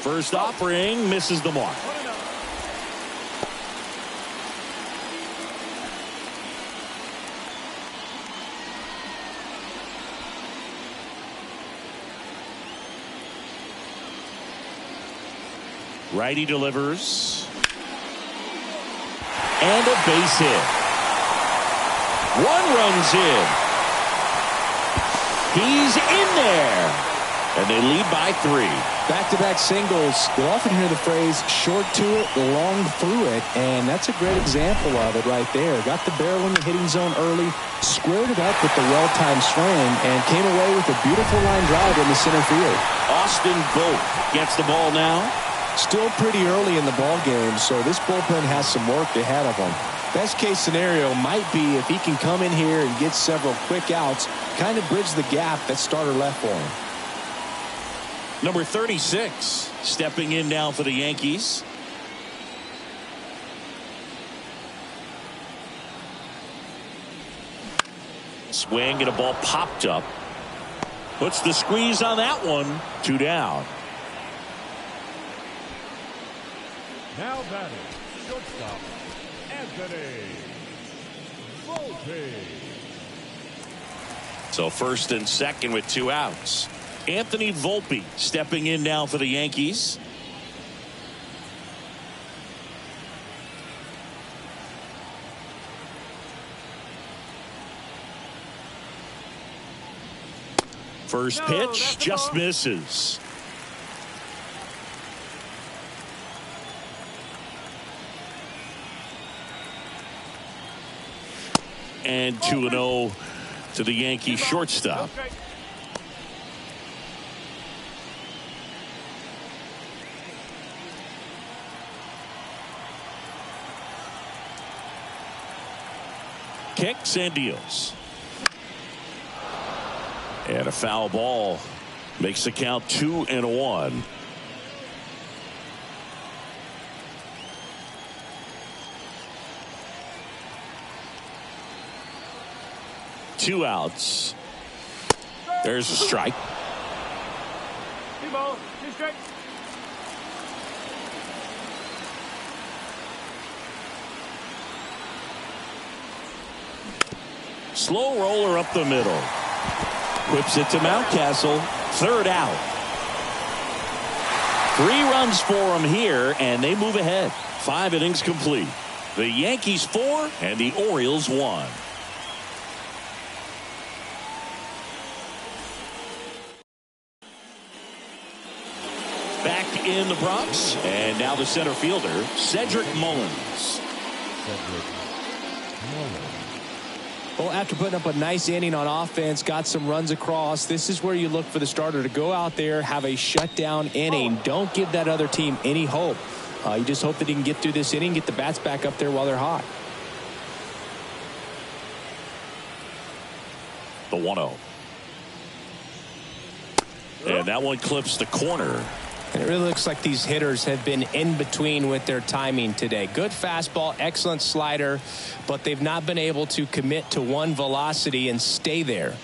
First offering misses the mark. Righty delivers. And a base hit. 1 run's in. He's in there. And they lead by 3. Back-to-back singles. You'll often hear the phrase short to it, long through it, and that's a great example of it right there. Got the barrel in the hitting zone early, squared it up with the well-timed swing, and came away with a beautiful line drive in the center field. Austin Vogt gets the ball now. Still pretty early in the ball game, so this bullpen has some work ahead of them. Best case scenario might be if he can come in here and get several quick outs, kind of bridge the gap that starter left for him. Number 36 stepping in now for the Yankees. Swing and a ball popped up. Puts the squeeze on that one. 2 down. Now batting, shortstop, Anthony Volpe. So first and second with 2 outs. Anthony Volpe stepping in now for the Yankees. First pitch just misses. And 2-0 to the Yankees shortstop. Kicks and deals. And a foul ball makes the count 2-1. Two outs. There's a strike. 2 balls, 2 strikes. Slow roller up the middle. Whips it to Mountcastle. 3rd out. 3 runs for him here, and they move ahead. 5 innings complete. The Yankees 4 and the Orioles 1. in the Bronx. And now the center fielder, Cedric Mullins. Well, after putting up a nice inning on offense, got some runs across, this is where you look for the starter to go out there, have a shutdown inning. Don't give that other team any hope. You just hope that he can get through this inning, get the bats back up there while they're hot. The 1-0. And that one clips the corner. And it really looks like these hitters have been in between with their timing today. Good fastball, excellent slider, but they've not been able to commit to one velocity and stay there.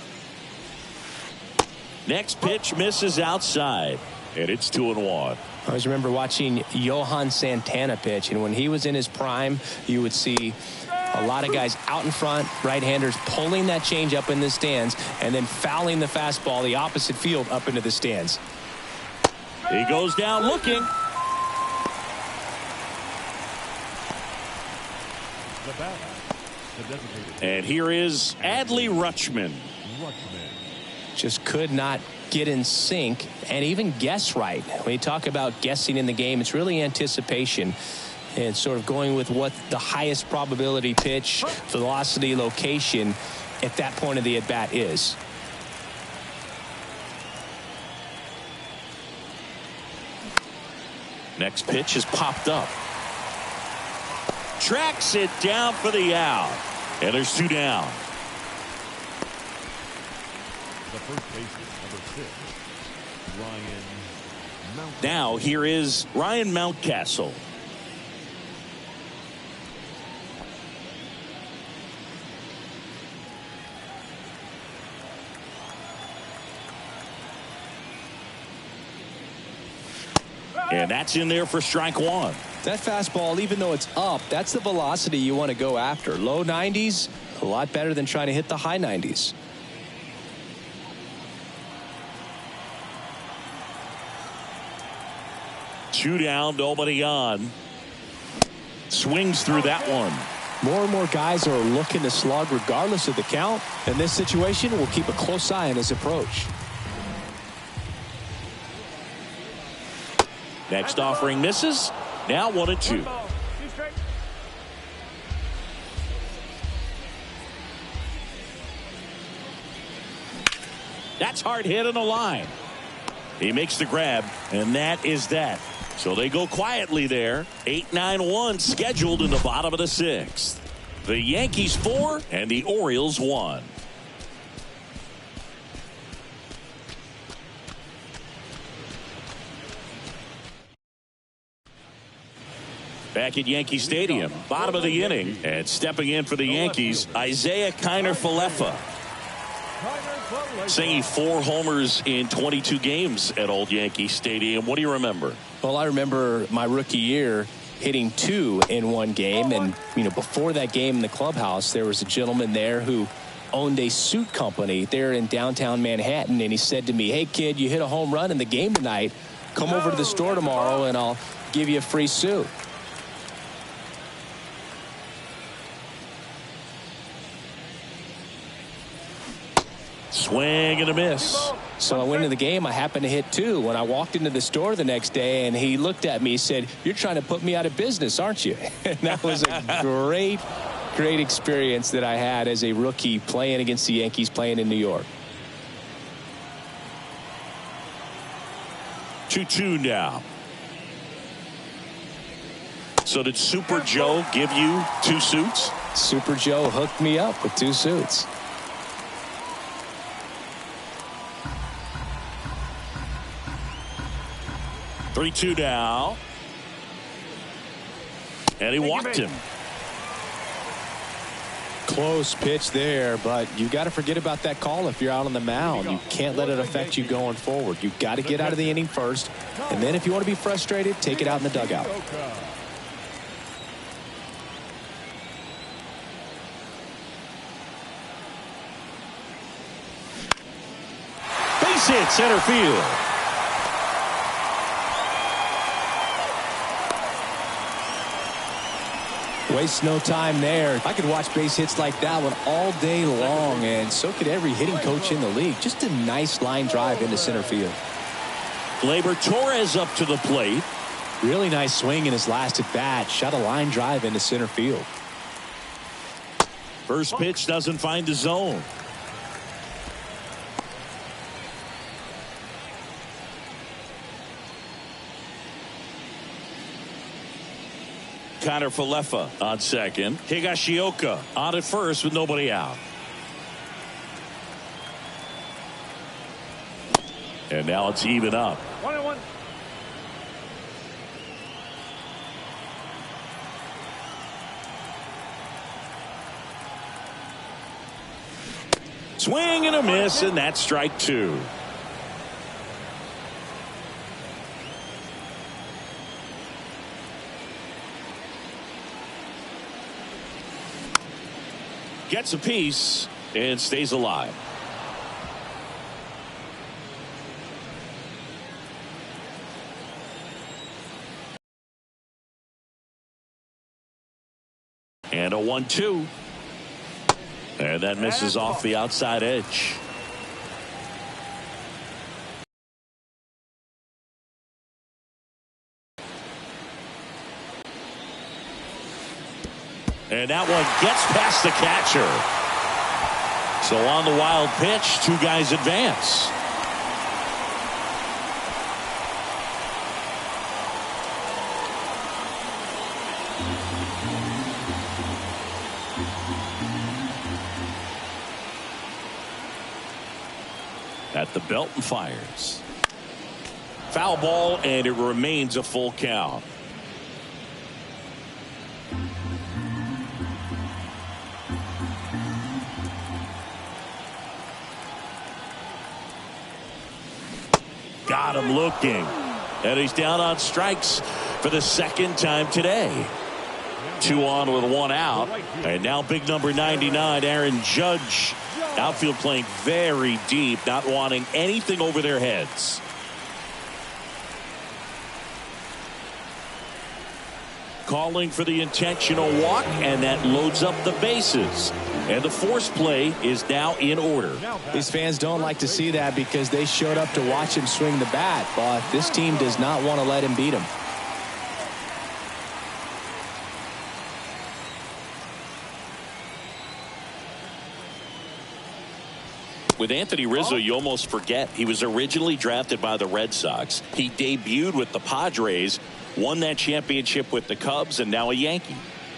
Next pitch misses outside, and it's 2-1. I always remember watching Johan Santana pitch, and when he was in his prime, you would see a lot of guys out in front, right-handers pulling that change up in the stands and then fouling the fastball the opposite field up into the stands. He goes down looking. And here is Adley Rutschman. Just could not get in sync and even guess right. When you talk about guessing in the game, it's really anticipation and sort of going with what the highest probability pitch, velocity, location at that point of the at-bat is. Next pitch is popped up. Tracks it down for the out. And there's 2 down. The first baseman, number 6, Ryan Mountcastle. Now here is Ryan Mountcastle. And that's in there for strike 1. That fastball, even though it's up, that's the velocity you want to go after. Low 90s, a lot better than trying to hit the high 90s. Two down, nobody on. Swings through that one. More and more guys are looking to slug regardless of the count. In this situation, we'll keep a close eye on his approach. Next offering misses. Now 1-2. That's hard hit on the line. He makes the grab, and that is that. So they go quietly there. 8-9-1 scheduled in the bottom of the 6th. The Yankees 4 and the Orioles 1. Back at Yankee Stadium, bottom of the inning, and stepping in for the Yankees, Isaiah Kiner-Falefa. Singing 4 homers in 22 games at Old Yankee Stadium. What do you remember? Well, I remember my rookie year hitting 2 in one game, and before that game in the clubhouse, there was a gentleman there who owned a suit company there in downtown Manhattan, and he said to me, "Hey kid, you hit a home run in the game tonight. Come over to the store tomorrow and I'll give you a free suit." Swing and a miss. So I went into the game. I happened to hit 2. When I walked into the store the next day, and he looked at me, he said, "You're trying to put me out of business, aren't you?" And that was a great experience that I had as a rookie playing against the Yankees, playing in New York. 2-2 now. So did Super Joe give you 2 suits? Super Joe hooked me up with 2 suits. Three-two now. And he walked him. Close pitch there, but you got to forget about that call if you're out on the mound. You can't let it affect you going forward. You've got to get out of the inning first, and then if you want to be frustrated, take it out in the dugout. Base hit center field. Waste no time there. I could watch base hits like that one all day long, and so could every hitting coach in the league. Just a nice line drive into center field. Gleyber Torres up to the plate. Really nice swing in his last at bat. Shot a line drive into center field. First pitch doesn't find the zone. Connor Falefa on second. Higashioka on at first with nobody out. And now it's even up. 1-1. Swing and a miss, and that's strike two. Gets a piece and stays alive. And a 1-2. And that misses off the outside edge. And that one gets past the catcher. So on the wild pitch, two guys advance. At the belt and fires. Foul ball, and it remains a full count. Got him looking. And he's down on strikes for the second time today. 2 on with 1 out. And now big number 99, Aaron Judge. Outfield playing very deep, not wanting anything over their heads. Calling for the intentional walk, and that loads up the bases. And the force play is now in order. These fans don't like to see that because they showed up to watch him swing the bat, but this team does not want to let him beat him. With Anthony Rizzo, you almost forget he was originally drafted by the Red Sox. He debuted with the Padres, won that championship with the Cubs, and now a Yankee.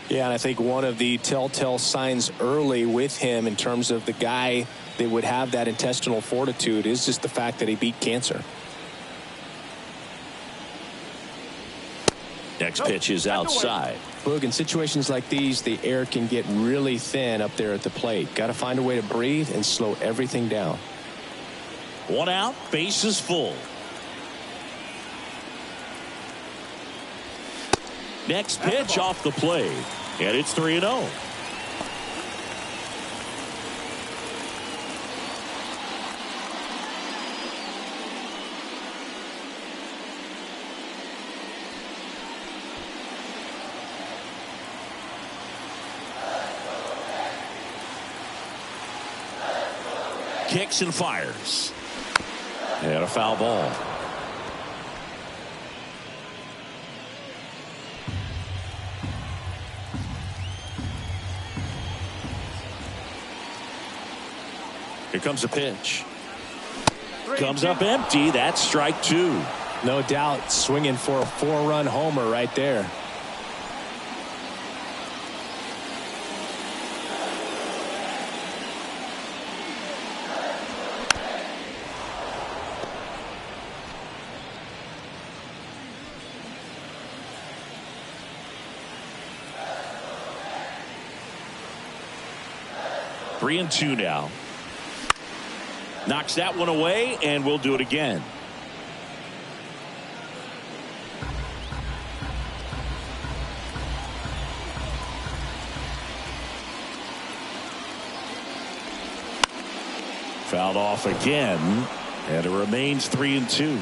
Yeah, and I think one of the telltale signs early with him in terms of the guy that would have that intestinal fortitude is just the fact that he beat cancer. Next pitch is outside. Boog, in situations like these, the air can get really thin up there at the plate. Got to find a way to breathe and slow everything down. 1 out, bases full. Next pitch off the plate, and it's 3-0. Kicks and fires. And a foul ball. Here comes a pitch. Comes up empty. That's strike two. No doubt swinging for a 4-run homer right there. Three and two now. Knocks that one away, and we'll do it again. Fouled off again, and it remains 3-2.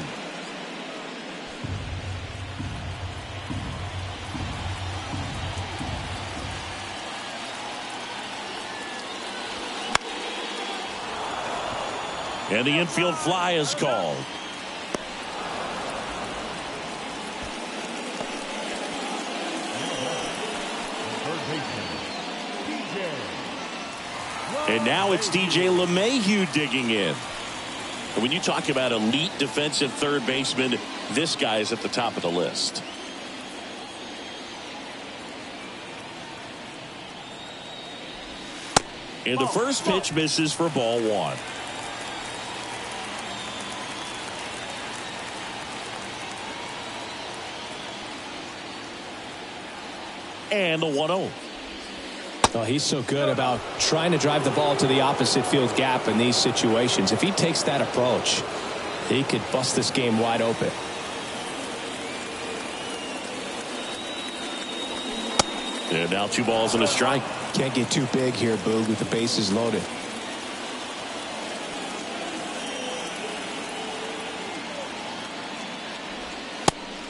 And the infield fly is called. And now it's DJ LeMahieu digging in. And when you talk about elite defensive third baseman, this guy is at the top of the list. And the first pitch misses for ball one. And the 1-0. Oh, he's so good about trying to drive the ball to the opposite field gap in these situations. If he takes that approach, he could bust this game wide open. And now 2 balls and a strike. Can't get too big here, Boog, with the bases loaded.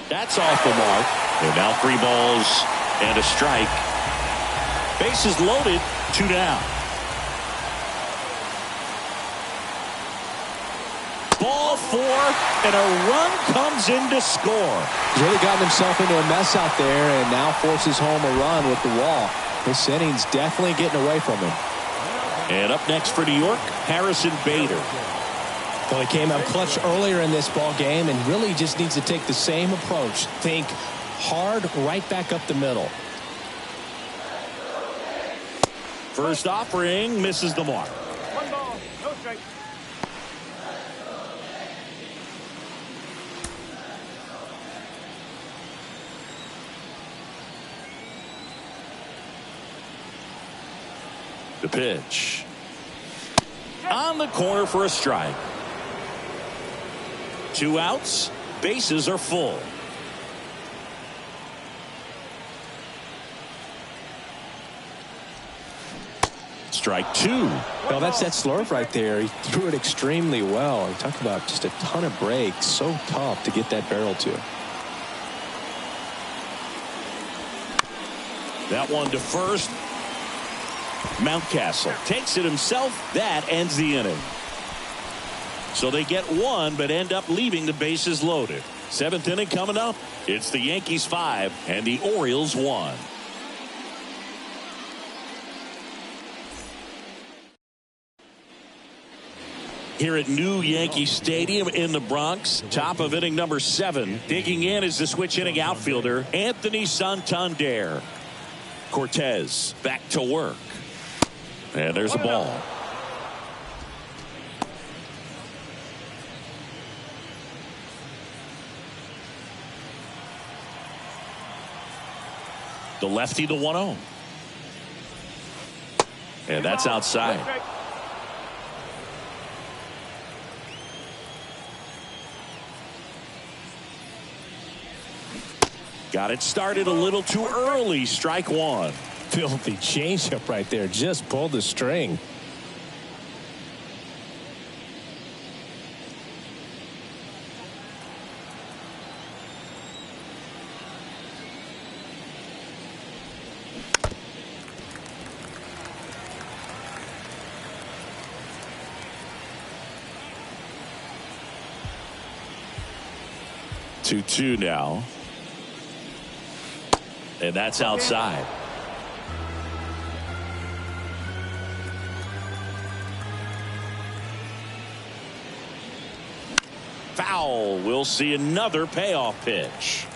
That's off the mark. And now 3 balls and a strike. Bases loaded, 2 down. Ball 4, and a run comes in to score. He's really gotten himself into a mess out there and now forces home a run with the wall. This inning's definitely getting away from him. And up next for New York, Harrison Bader. Well, he came out clutch earlier in this ball game and really just needs to take the same approach. Think hard right back up the middle. First offering misses the mark. 1 ball, no strike. The pitch. On the corner for a strike. 2 outs. Bases are full. Strike 2. Well, that's that slurve right there. He threw it extremely well. He talked about just a ton of breaks. So tough to get that barrel to. That one to first. Mountcastle takes it himself. That ends the inning. So they get 1 but end up leaving the bases loaded. 7th inning coming up. It's the Yankees 5 and the Orioles 1. Here at New Yankee Stadium in the Bronx, top of inning number 7. Digging in is the switch inning outfielder, Anthony Santander. Cortez back to work. And there's a ball. The lefty, the 1-0. And that's outside. Got it started a little too early. Strike 1. Filthy changeup right there. Just pulled the string. Two now. And that's outside. Foul. We'll see another payoff pitch.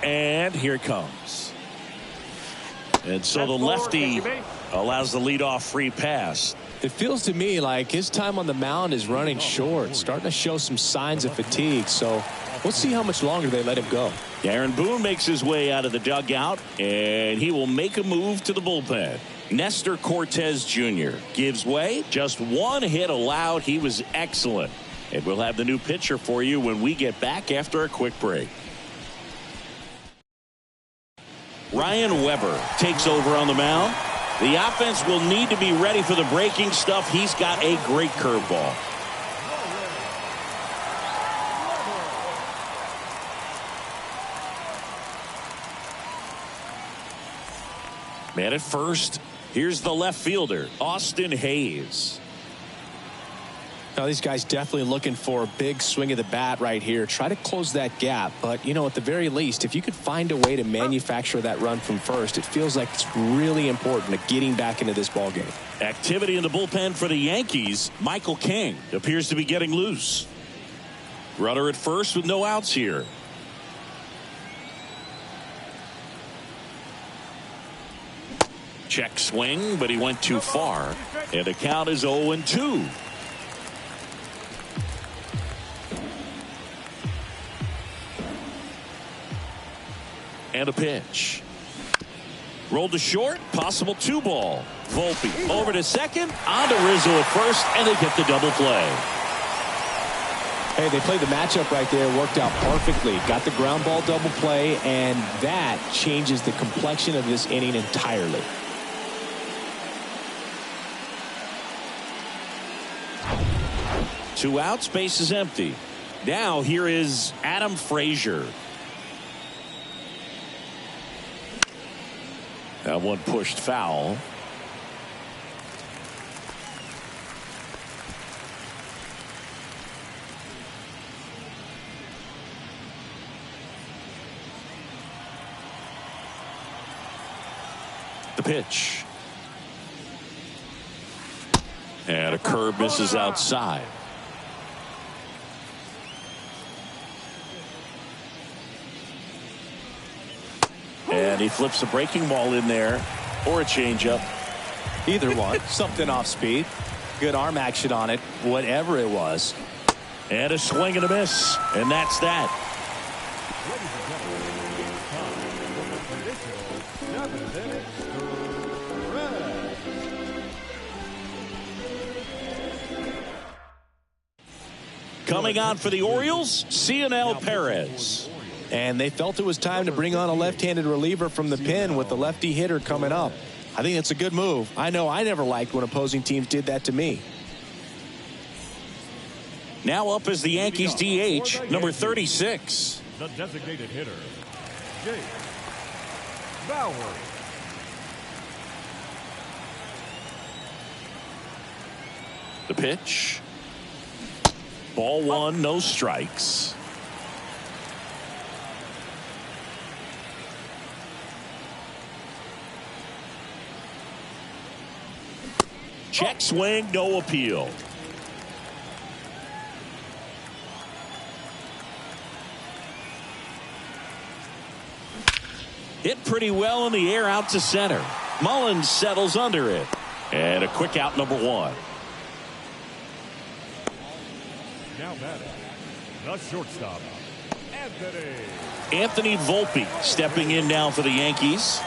And here it comes. And so the lefty allows the leadoff free pass. It feels to me like his time on the mound is running short, starting to show some signs of fatigue. So we'll see how much longer they let him go. Aaron Boone makes his way out of the dugout, and he will make a move to the bullpen. Nestor Cortez Jr. gives way. Just 1 hit allowed. He was excellent. And we'll have the new pitcher for you when we get back after a quick break. Ryan Weber takes over on the mound. The offense will need to be ready for the breaking stuff. He's got a great curveball. Man at first, here's the left fielder, Austin Hayes. Now, these guys definitely looking for a big swing of the bat right here. Try to close that gap. But, you know, at the very least, if you could find a way to manufacture that run from first, it feels like it's really important to getting back into this ball game. Activity in the bullpen for the Yankees. Michael King appears to be getting loose. Runner at first with no outs here. Check swing, but he went too far. And the count is 0-2. And a pitch. Rolled to short. Possible 2-ball. Volpe over to second. On to Rizzo at first. And they get the double play. Hey, they played the matchup right there. Worked out perfectly. Got the ground ball double play. And that changes the complexion of this inning entirely. Two outs, base is empty. Now here is Adam Frazier. That one pushed foul. The pitch. And a curve misses outside. And he flips a breaking ball in there, or a changeup. Either one. Something off speed. Good arm action on it. Whatever it was. And a swing and a miss. And that's that. Coming on for the Orioles, Cionel Perez. And they felt it was time to bring on a left-handed reliever from the pen with the lefty hitter coming up. I think it's a good move. I know I never liked when opposing teams did that to me. Now up is the Yankees DH, number 36. The designated hitter, Jake Bauer. The pitch. Ball one, no strikes. Check swing, no appeal. Hit pretty well in the air out to center. Mullins settles under it. And a quick out, number one. Now batting, the shortstop, Anthony Volpe stepping in now for the Yankees.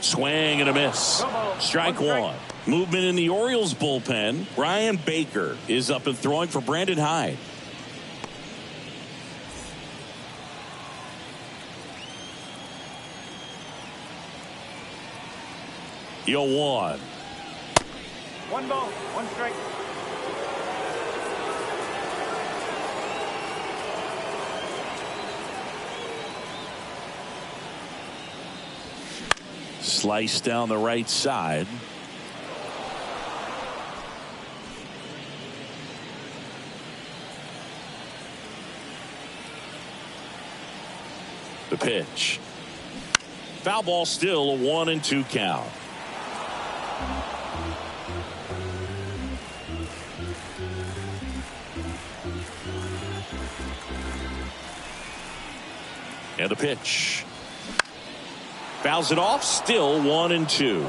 Swing and a miss. Strike one. Movement in the Orioles bullpen. Brian Baker is up and throwing for Brandon Hyde. The 0-1. 1 ball, 1 strike. Slice down the right side. The pitch. Foul ball, still a 1-2 count. And the pitch. Fouls it off, still 1-2.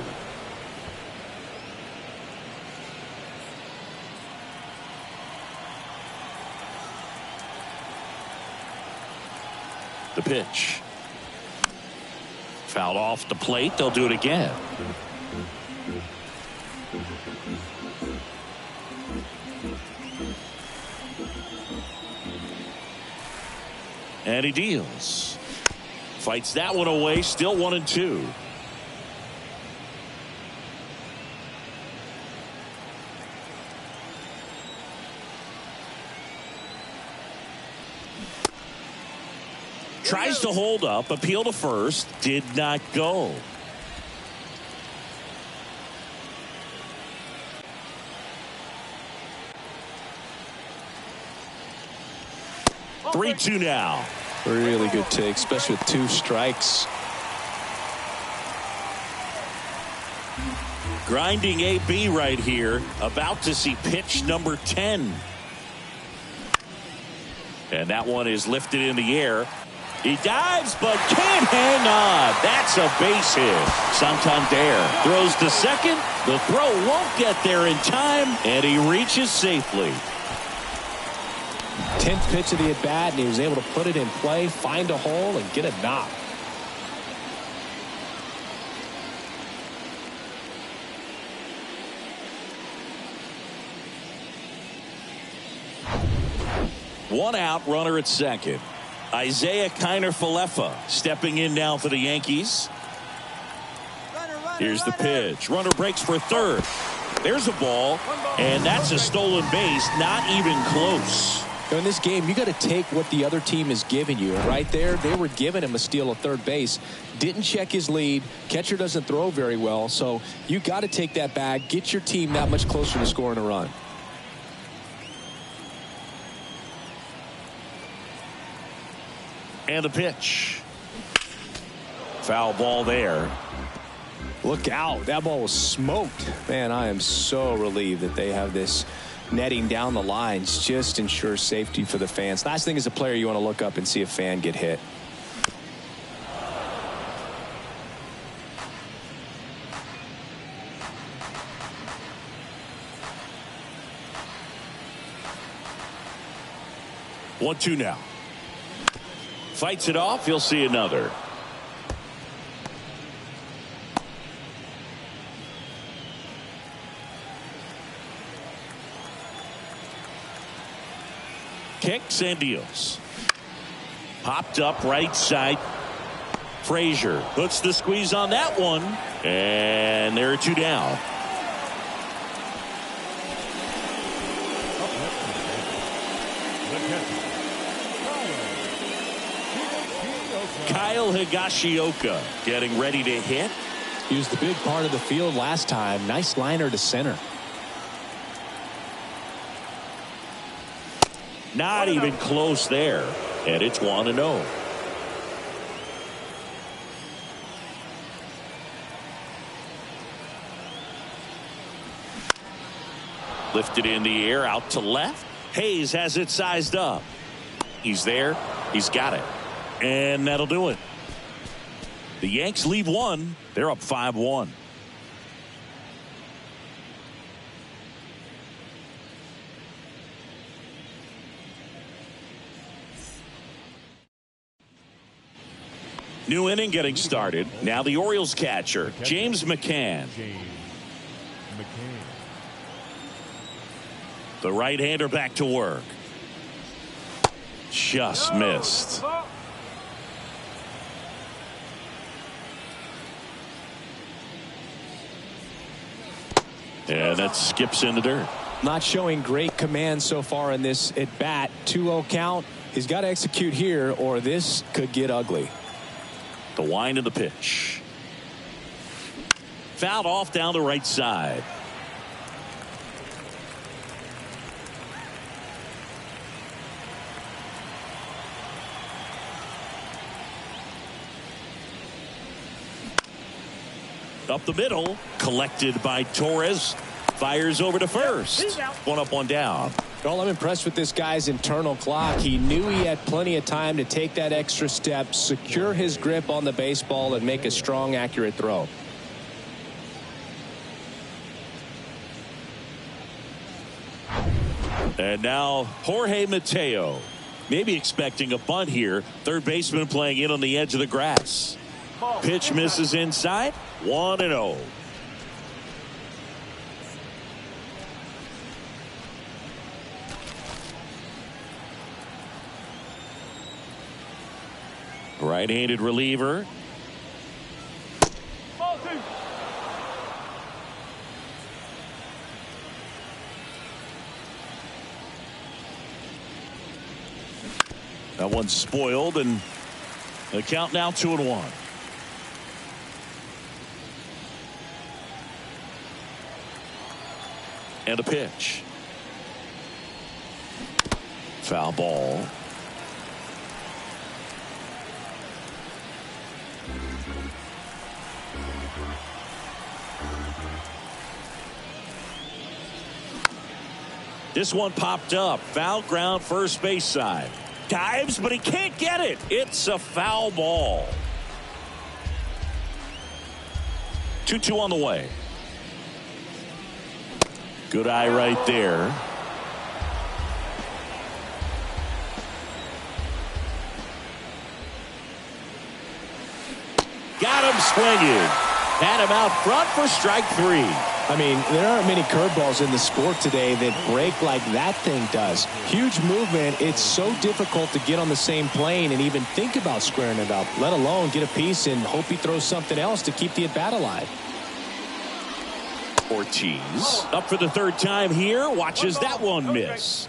The pitch. Fouled off the plate. They'll do it again. And he deals. Fights that one away. Still 1-2. Tries to hold up. Appeal to first. Did not go. 3-2 now. Really good take, especially with 2 strikes. Grinding AB right here. About to see pitch number 10. And that one is lifted in the air. He dives, but can't hang on. That's a base hit. Santander throws to second. The throw won't get there in time, and he reaches safely. 10th pitch of the at-bat, and he was able to put it in play, find a hole, and get a knock. One out, runner at second. Isaiah Kiner-Falefa stepping in now for the Yankees. Here's the pitch. Runner breaks for third. There's a ball, and that's a stolen base. Not even close. In this game, you got to take what the other team is giving you. And right there, they were giving him a steal at third base. Didn't check his lead. Catcher doesn't throw very well. So you got to take that bag, get your team that much closer to scoring a run. And the pitch. Foul ball there. Look out. That ball was smoked. Man, I am so relieved that they have this netting down the lines. Just ensures safety for the fans. Last thing as a player, you want to look up and see a fan get hit. One, two now. Fights it off. You'll see another. Kicks and deals. Popped up right side. Frazier puts the squeeze on that one. And there are 2 down. Kyle Higashioka getting ready to hit. He was the big part of the field last time. Nice liner to center. Not even close there. And it's 1-0. Lifted in the air out to left. Hayes has it sized up. He's there. He's got it. And that'll do it. The Yanks leave 1. They're up 5-1. New inning getting started. Now the Orioles catcher, James McCann. The right-hander back to work. Just missed. And that skips in the dirt. Not showing great command so far in this at bat. 2-0 count. He's got to execute here or this could get ugly. The wind of the pitch. Fouled off down the right side. Up the middle, collected by Torres. Fires over to first. 1 up, 1 down. Well, I'm impressed with this guy's internal clock. He knew he had plenty of time to take that extra step, secure his grip on the baseball, and make a strong, accurate throw. And now Jorge Mateo. Maybe expecting a bunt here. Third baseman playing in on the edge of the grass. Pitch misses inside. 1-0. Right-handed reliever. That one's spoiled, and the count now 2-1. And a pitch. Foul ball. This one popped up. Foul ground, first base side. Dives, but he can't get it. It's a foul ball. 2-2 on the way. Good eye right there. Got him swinging. Had him out front for strike 3. I mean, there aren't many curveballs in the sport today that break like that thing does. Huge movement. It's so difficult to get on the same plane and even think about squaring it up, let alone get a piece and hope he throws something else to keep the at-bat alive. Ortiz up for the third time here. Watches that one miss.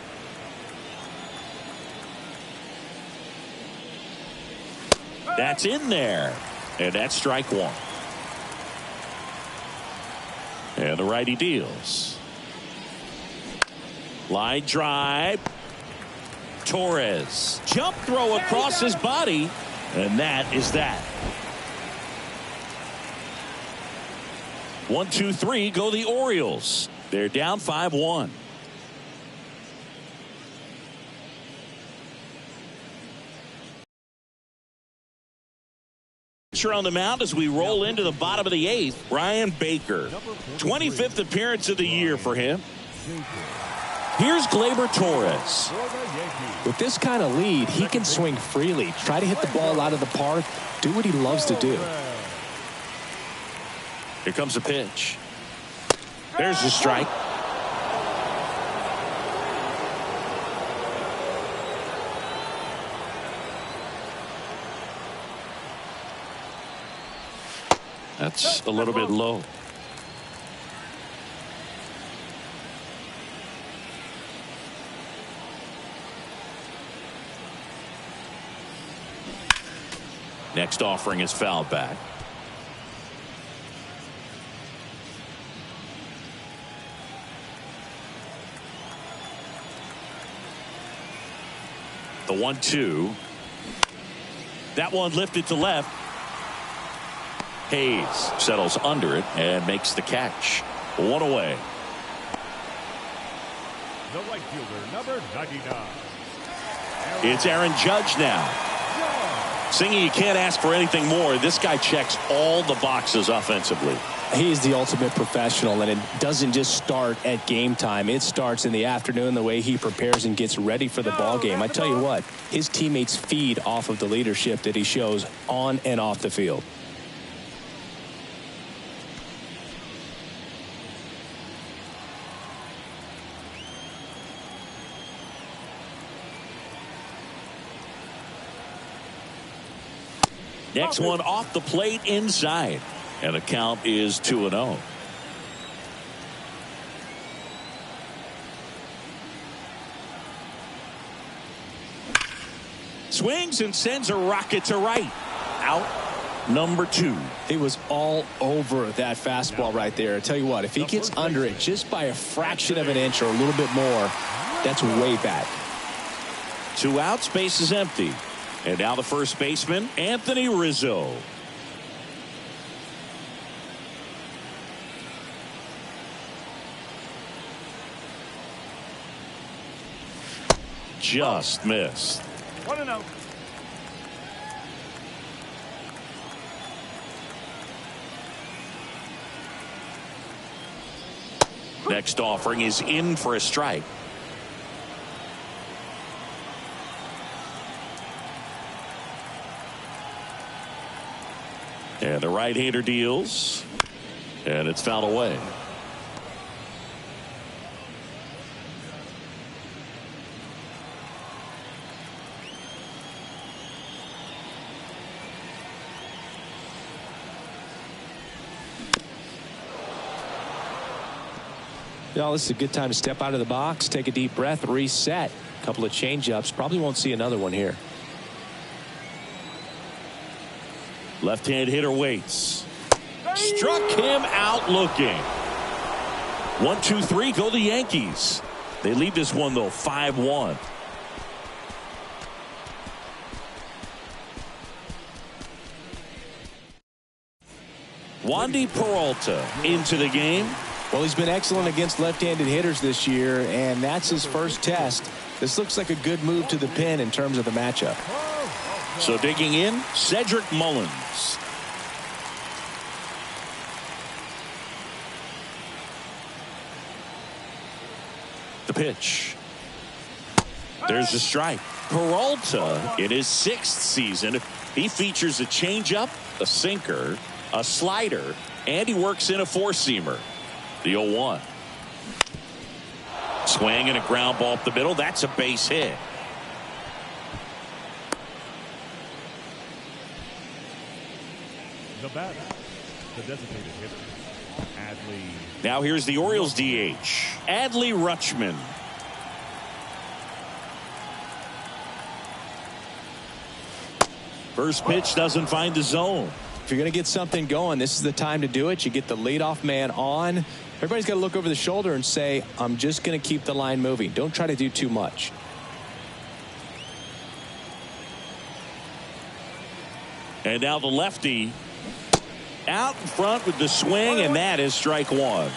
That's in there. And that's strike 1. And the righty deals. Line drive. Torres. Jump throw across his body. And that is that. 1-2-3 go the Orioles. They're down 5-1. On the mound as we roll into the bottom of the 8th. Brian Baker, 25th appearance of the year for him. Here's Gleyber Torres. With this kind of lead, he can swing freely, try to hit the ball out of the park, do what he loves to do. Here comes a pitch. There's the strike. That's a little bit low. Next offering is fouled back. The 1-2. That one lifted to left. Hayes settles under it and makes the catch. 1 away. The right fielder, number 99. It's Aaron Judge now. Singing, you can't ask for anything more. This guy checks all the boxes offensively. He's the ultimate professional, and it doesn't just start at game time. It starts in the afternoon, the way he prepares and gets ready for the ball game. I tell you what, his teammates feed off of the leadership that he shows on and off the field. Next one off the plate inside. And the count is 2-0. Swings and sends a rocket to right. Out number 2. He was all over that fastball right there. I tell you what, if he gets under it just by a fraction of an inch or a little bit more, that's way back. 2 outs, base is empty. And now the first baseman, Anthony Rizzo. Just missed. 1-0. Next offering is in for a strike. And the right-hander deals. And it's fouled away. Yeah, this is a good time to step out of the box, take a deep breath, reset. A couple of change-ups. Probably won't see another one here. Left-hand hitter waits. Struck him out looking. 1-2-3 go the Yankees. They lead this one though 5-1. Wandy Peralta into the game. Well, he's been excellent against left-handed hitters this year, and that's his first test. This looks like a good move to the pin in terms of the matchup. So digging in, Cedric Mullins. The pitch. There's the strike. Peralta, in his 6th season, he features a changeup, a sinker, a slider, and he works in a 4-seamer. The 0-1. Swing and a ground ball up the middle. That's a base hit. The batter, the designated hitter, Adley. Now here's the Orioles DH, Adley Rutschman. First pitch doesn't find the zone. If you're going to get something going, this is the time to do it. You get the leadoff man on. Everybody's got to look over the shoulder and say, I'm just going to keep the line moving. Don't try to do too much. And now the lefty out in front with the swing, and that is strike 1.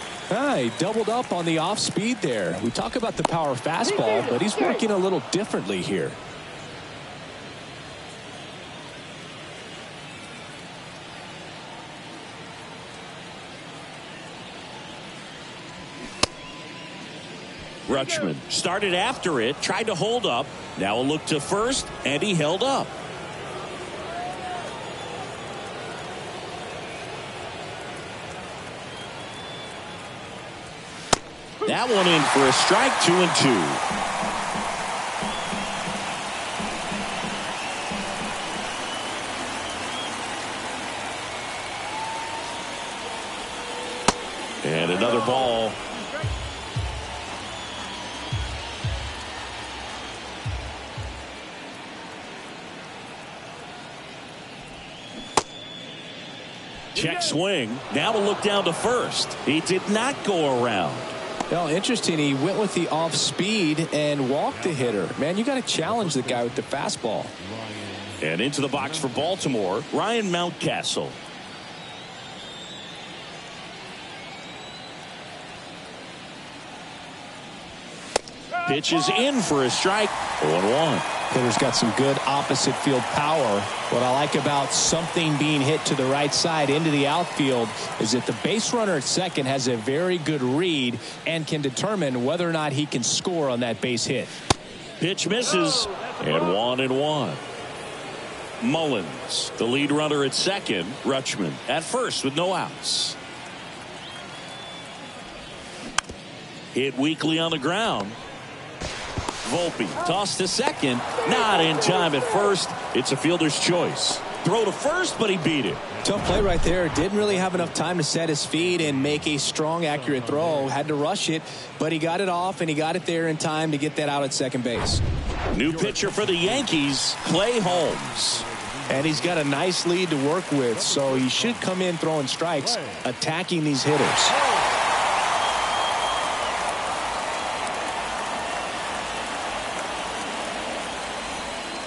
He doubled up on the off speed there. We talk about the power fastball, but he's working a little differently here. Rutschman started after it, tried to hold up. Now a look to first, and he held up. That one in for a strike, 2-2. And another ball. Check swing. Now a look down to first. He did not go around. Well, interesting. He went with the off speed and walked the hitter. Man, you got to challenge the guy with the fastball. And into the box for Baltimore, Ryan Mountcastle. Pitch is in for a strike. 0-1. Hitter's got some good opposite field power. What I like about something being hit to the right side into the outfield is that the base runner at second has a very good read and can determine whether or not he can score on that base hit. Pitch misses, and 1-1. Mullins, the lead runner at second. Rutschman at first with no outs. Hit weakly on the ground. Volpe tossed to second, not in time at first. It's a fielder's choice. Throw to first, but he beat it. Tough play right there. Didn't really have enough time to set his feet and make a strong, accurate throw. Had to rush it, but he got it off, and he got it there in time to get that out at second base. New pitcher for the Yankees, Clay Holmes. And he's got a nice lead to work with, so he should come in throwing strikes, attacking these hitters.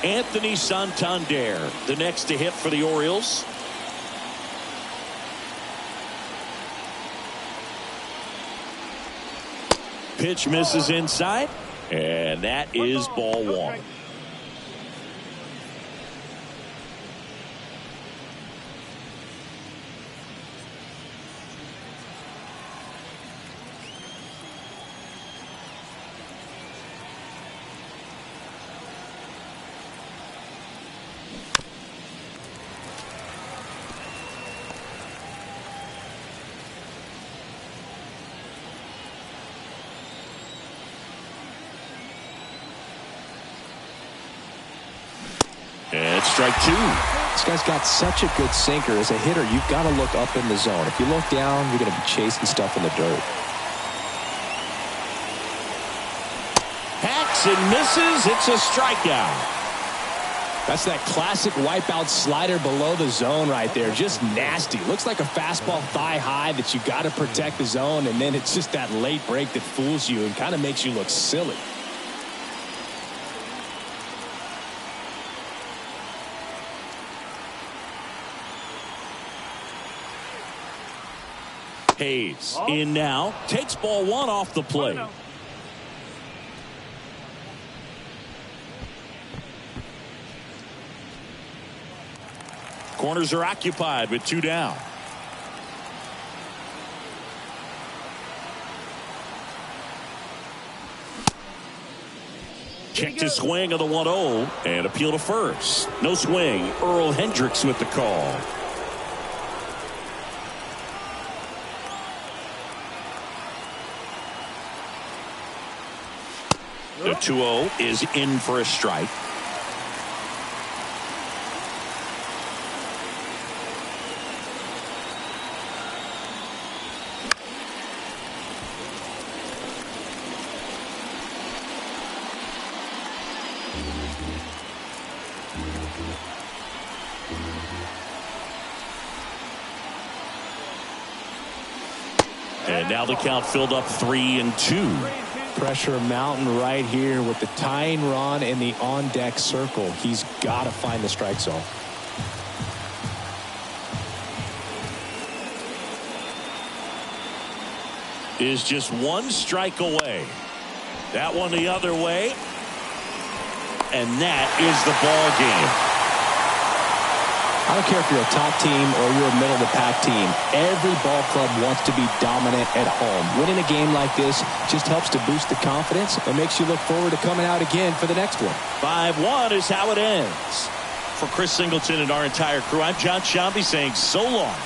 Anthony Santander, the next to hit for the Orioles. Pitch misses inside, and that is ball 1. And strike 2. This guy's got such a good sinker. As a hitter, you've got to look up in the zone. If you look down, you're going to be chasing stuff in the dirt. Hacks and misses. It's a strikeout. That's that classic wipeout slider below the zone right there. Just nasty. Looks like a fastball thigh high that you got to protect the zone, and then it's just that late break that fools you and kind of makes you look silly. Hayes in now, takes ball one off the plate. Corners are occupied with 2 down. Check to swing of the 1-0 and appeal to first. No swing. Earl Hendricks with the call. The 2-0 is in for a strike. And now the count filled up 3-2. Pressure mountain right here with the tying run in the on-deck circle. He's got to find the strike zone. Is just 1 strike away. That one the other way. And that is the ball game. I don't care if you're a top team or you're a middle-of-the-pack team. Every ball club wants to be dominant at home. Winning a game like this just helps to boost the confidence and makes you look forward to coming out again for the next one. 5-1 is how it ends. For Chris Singleton and our entire crew, I'm John Shambi saying so long.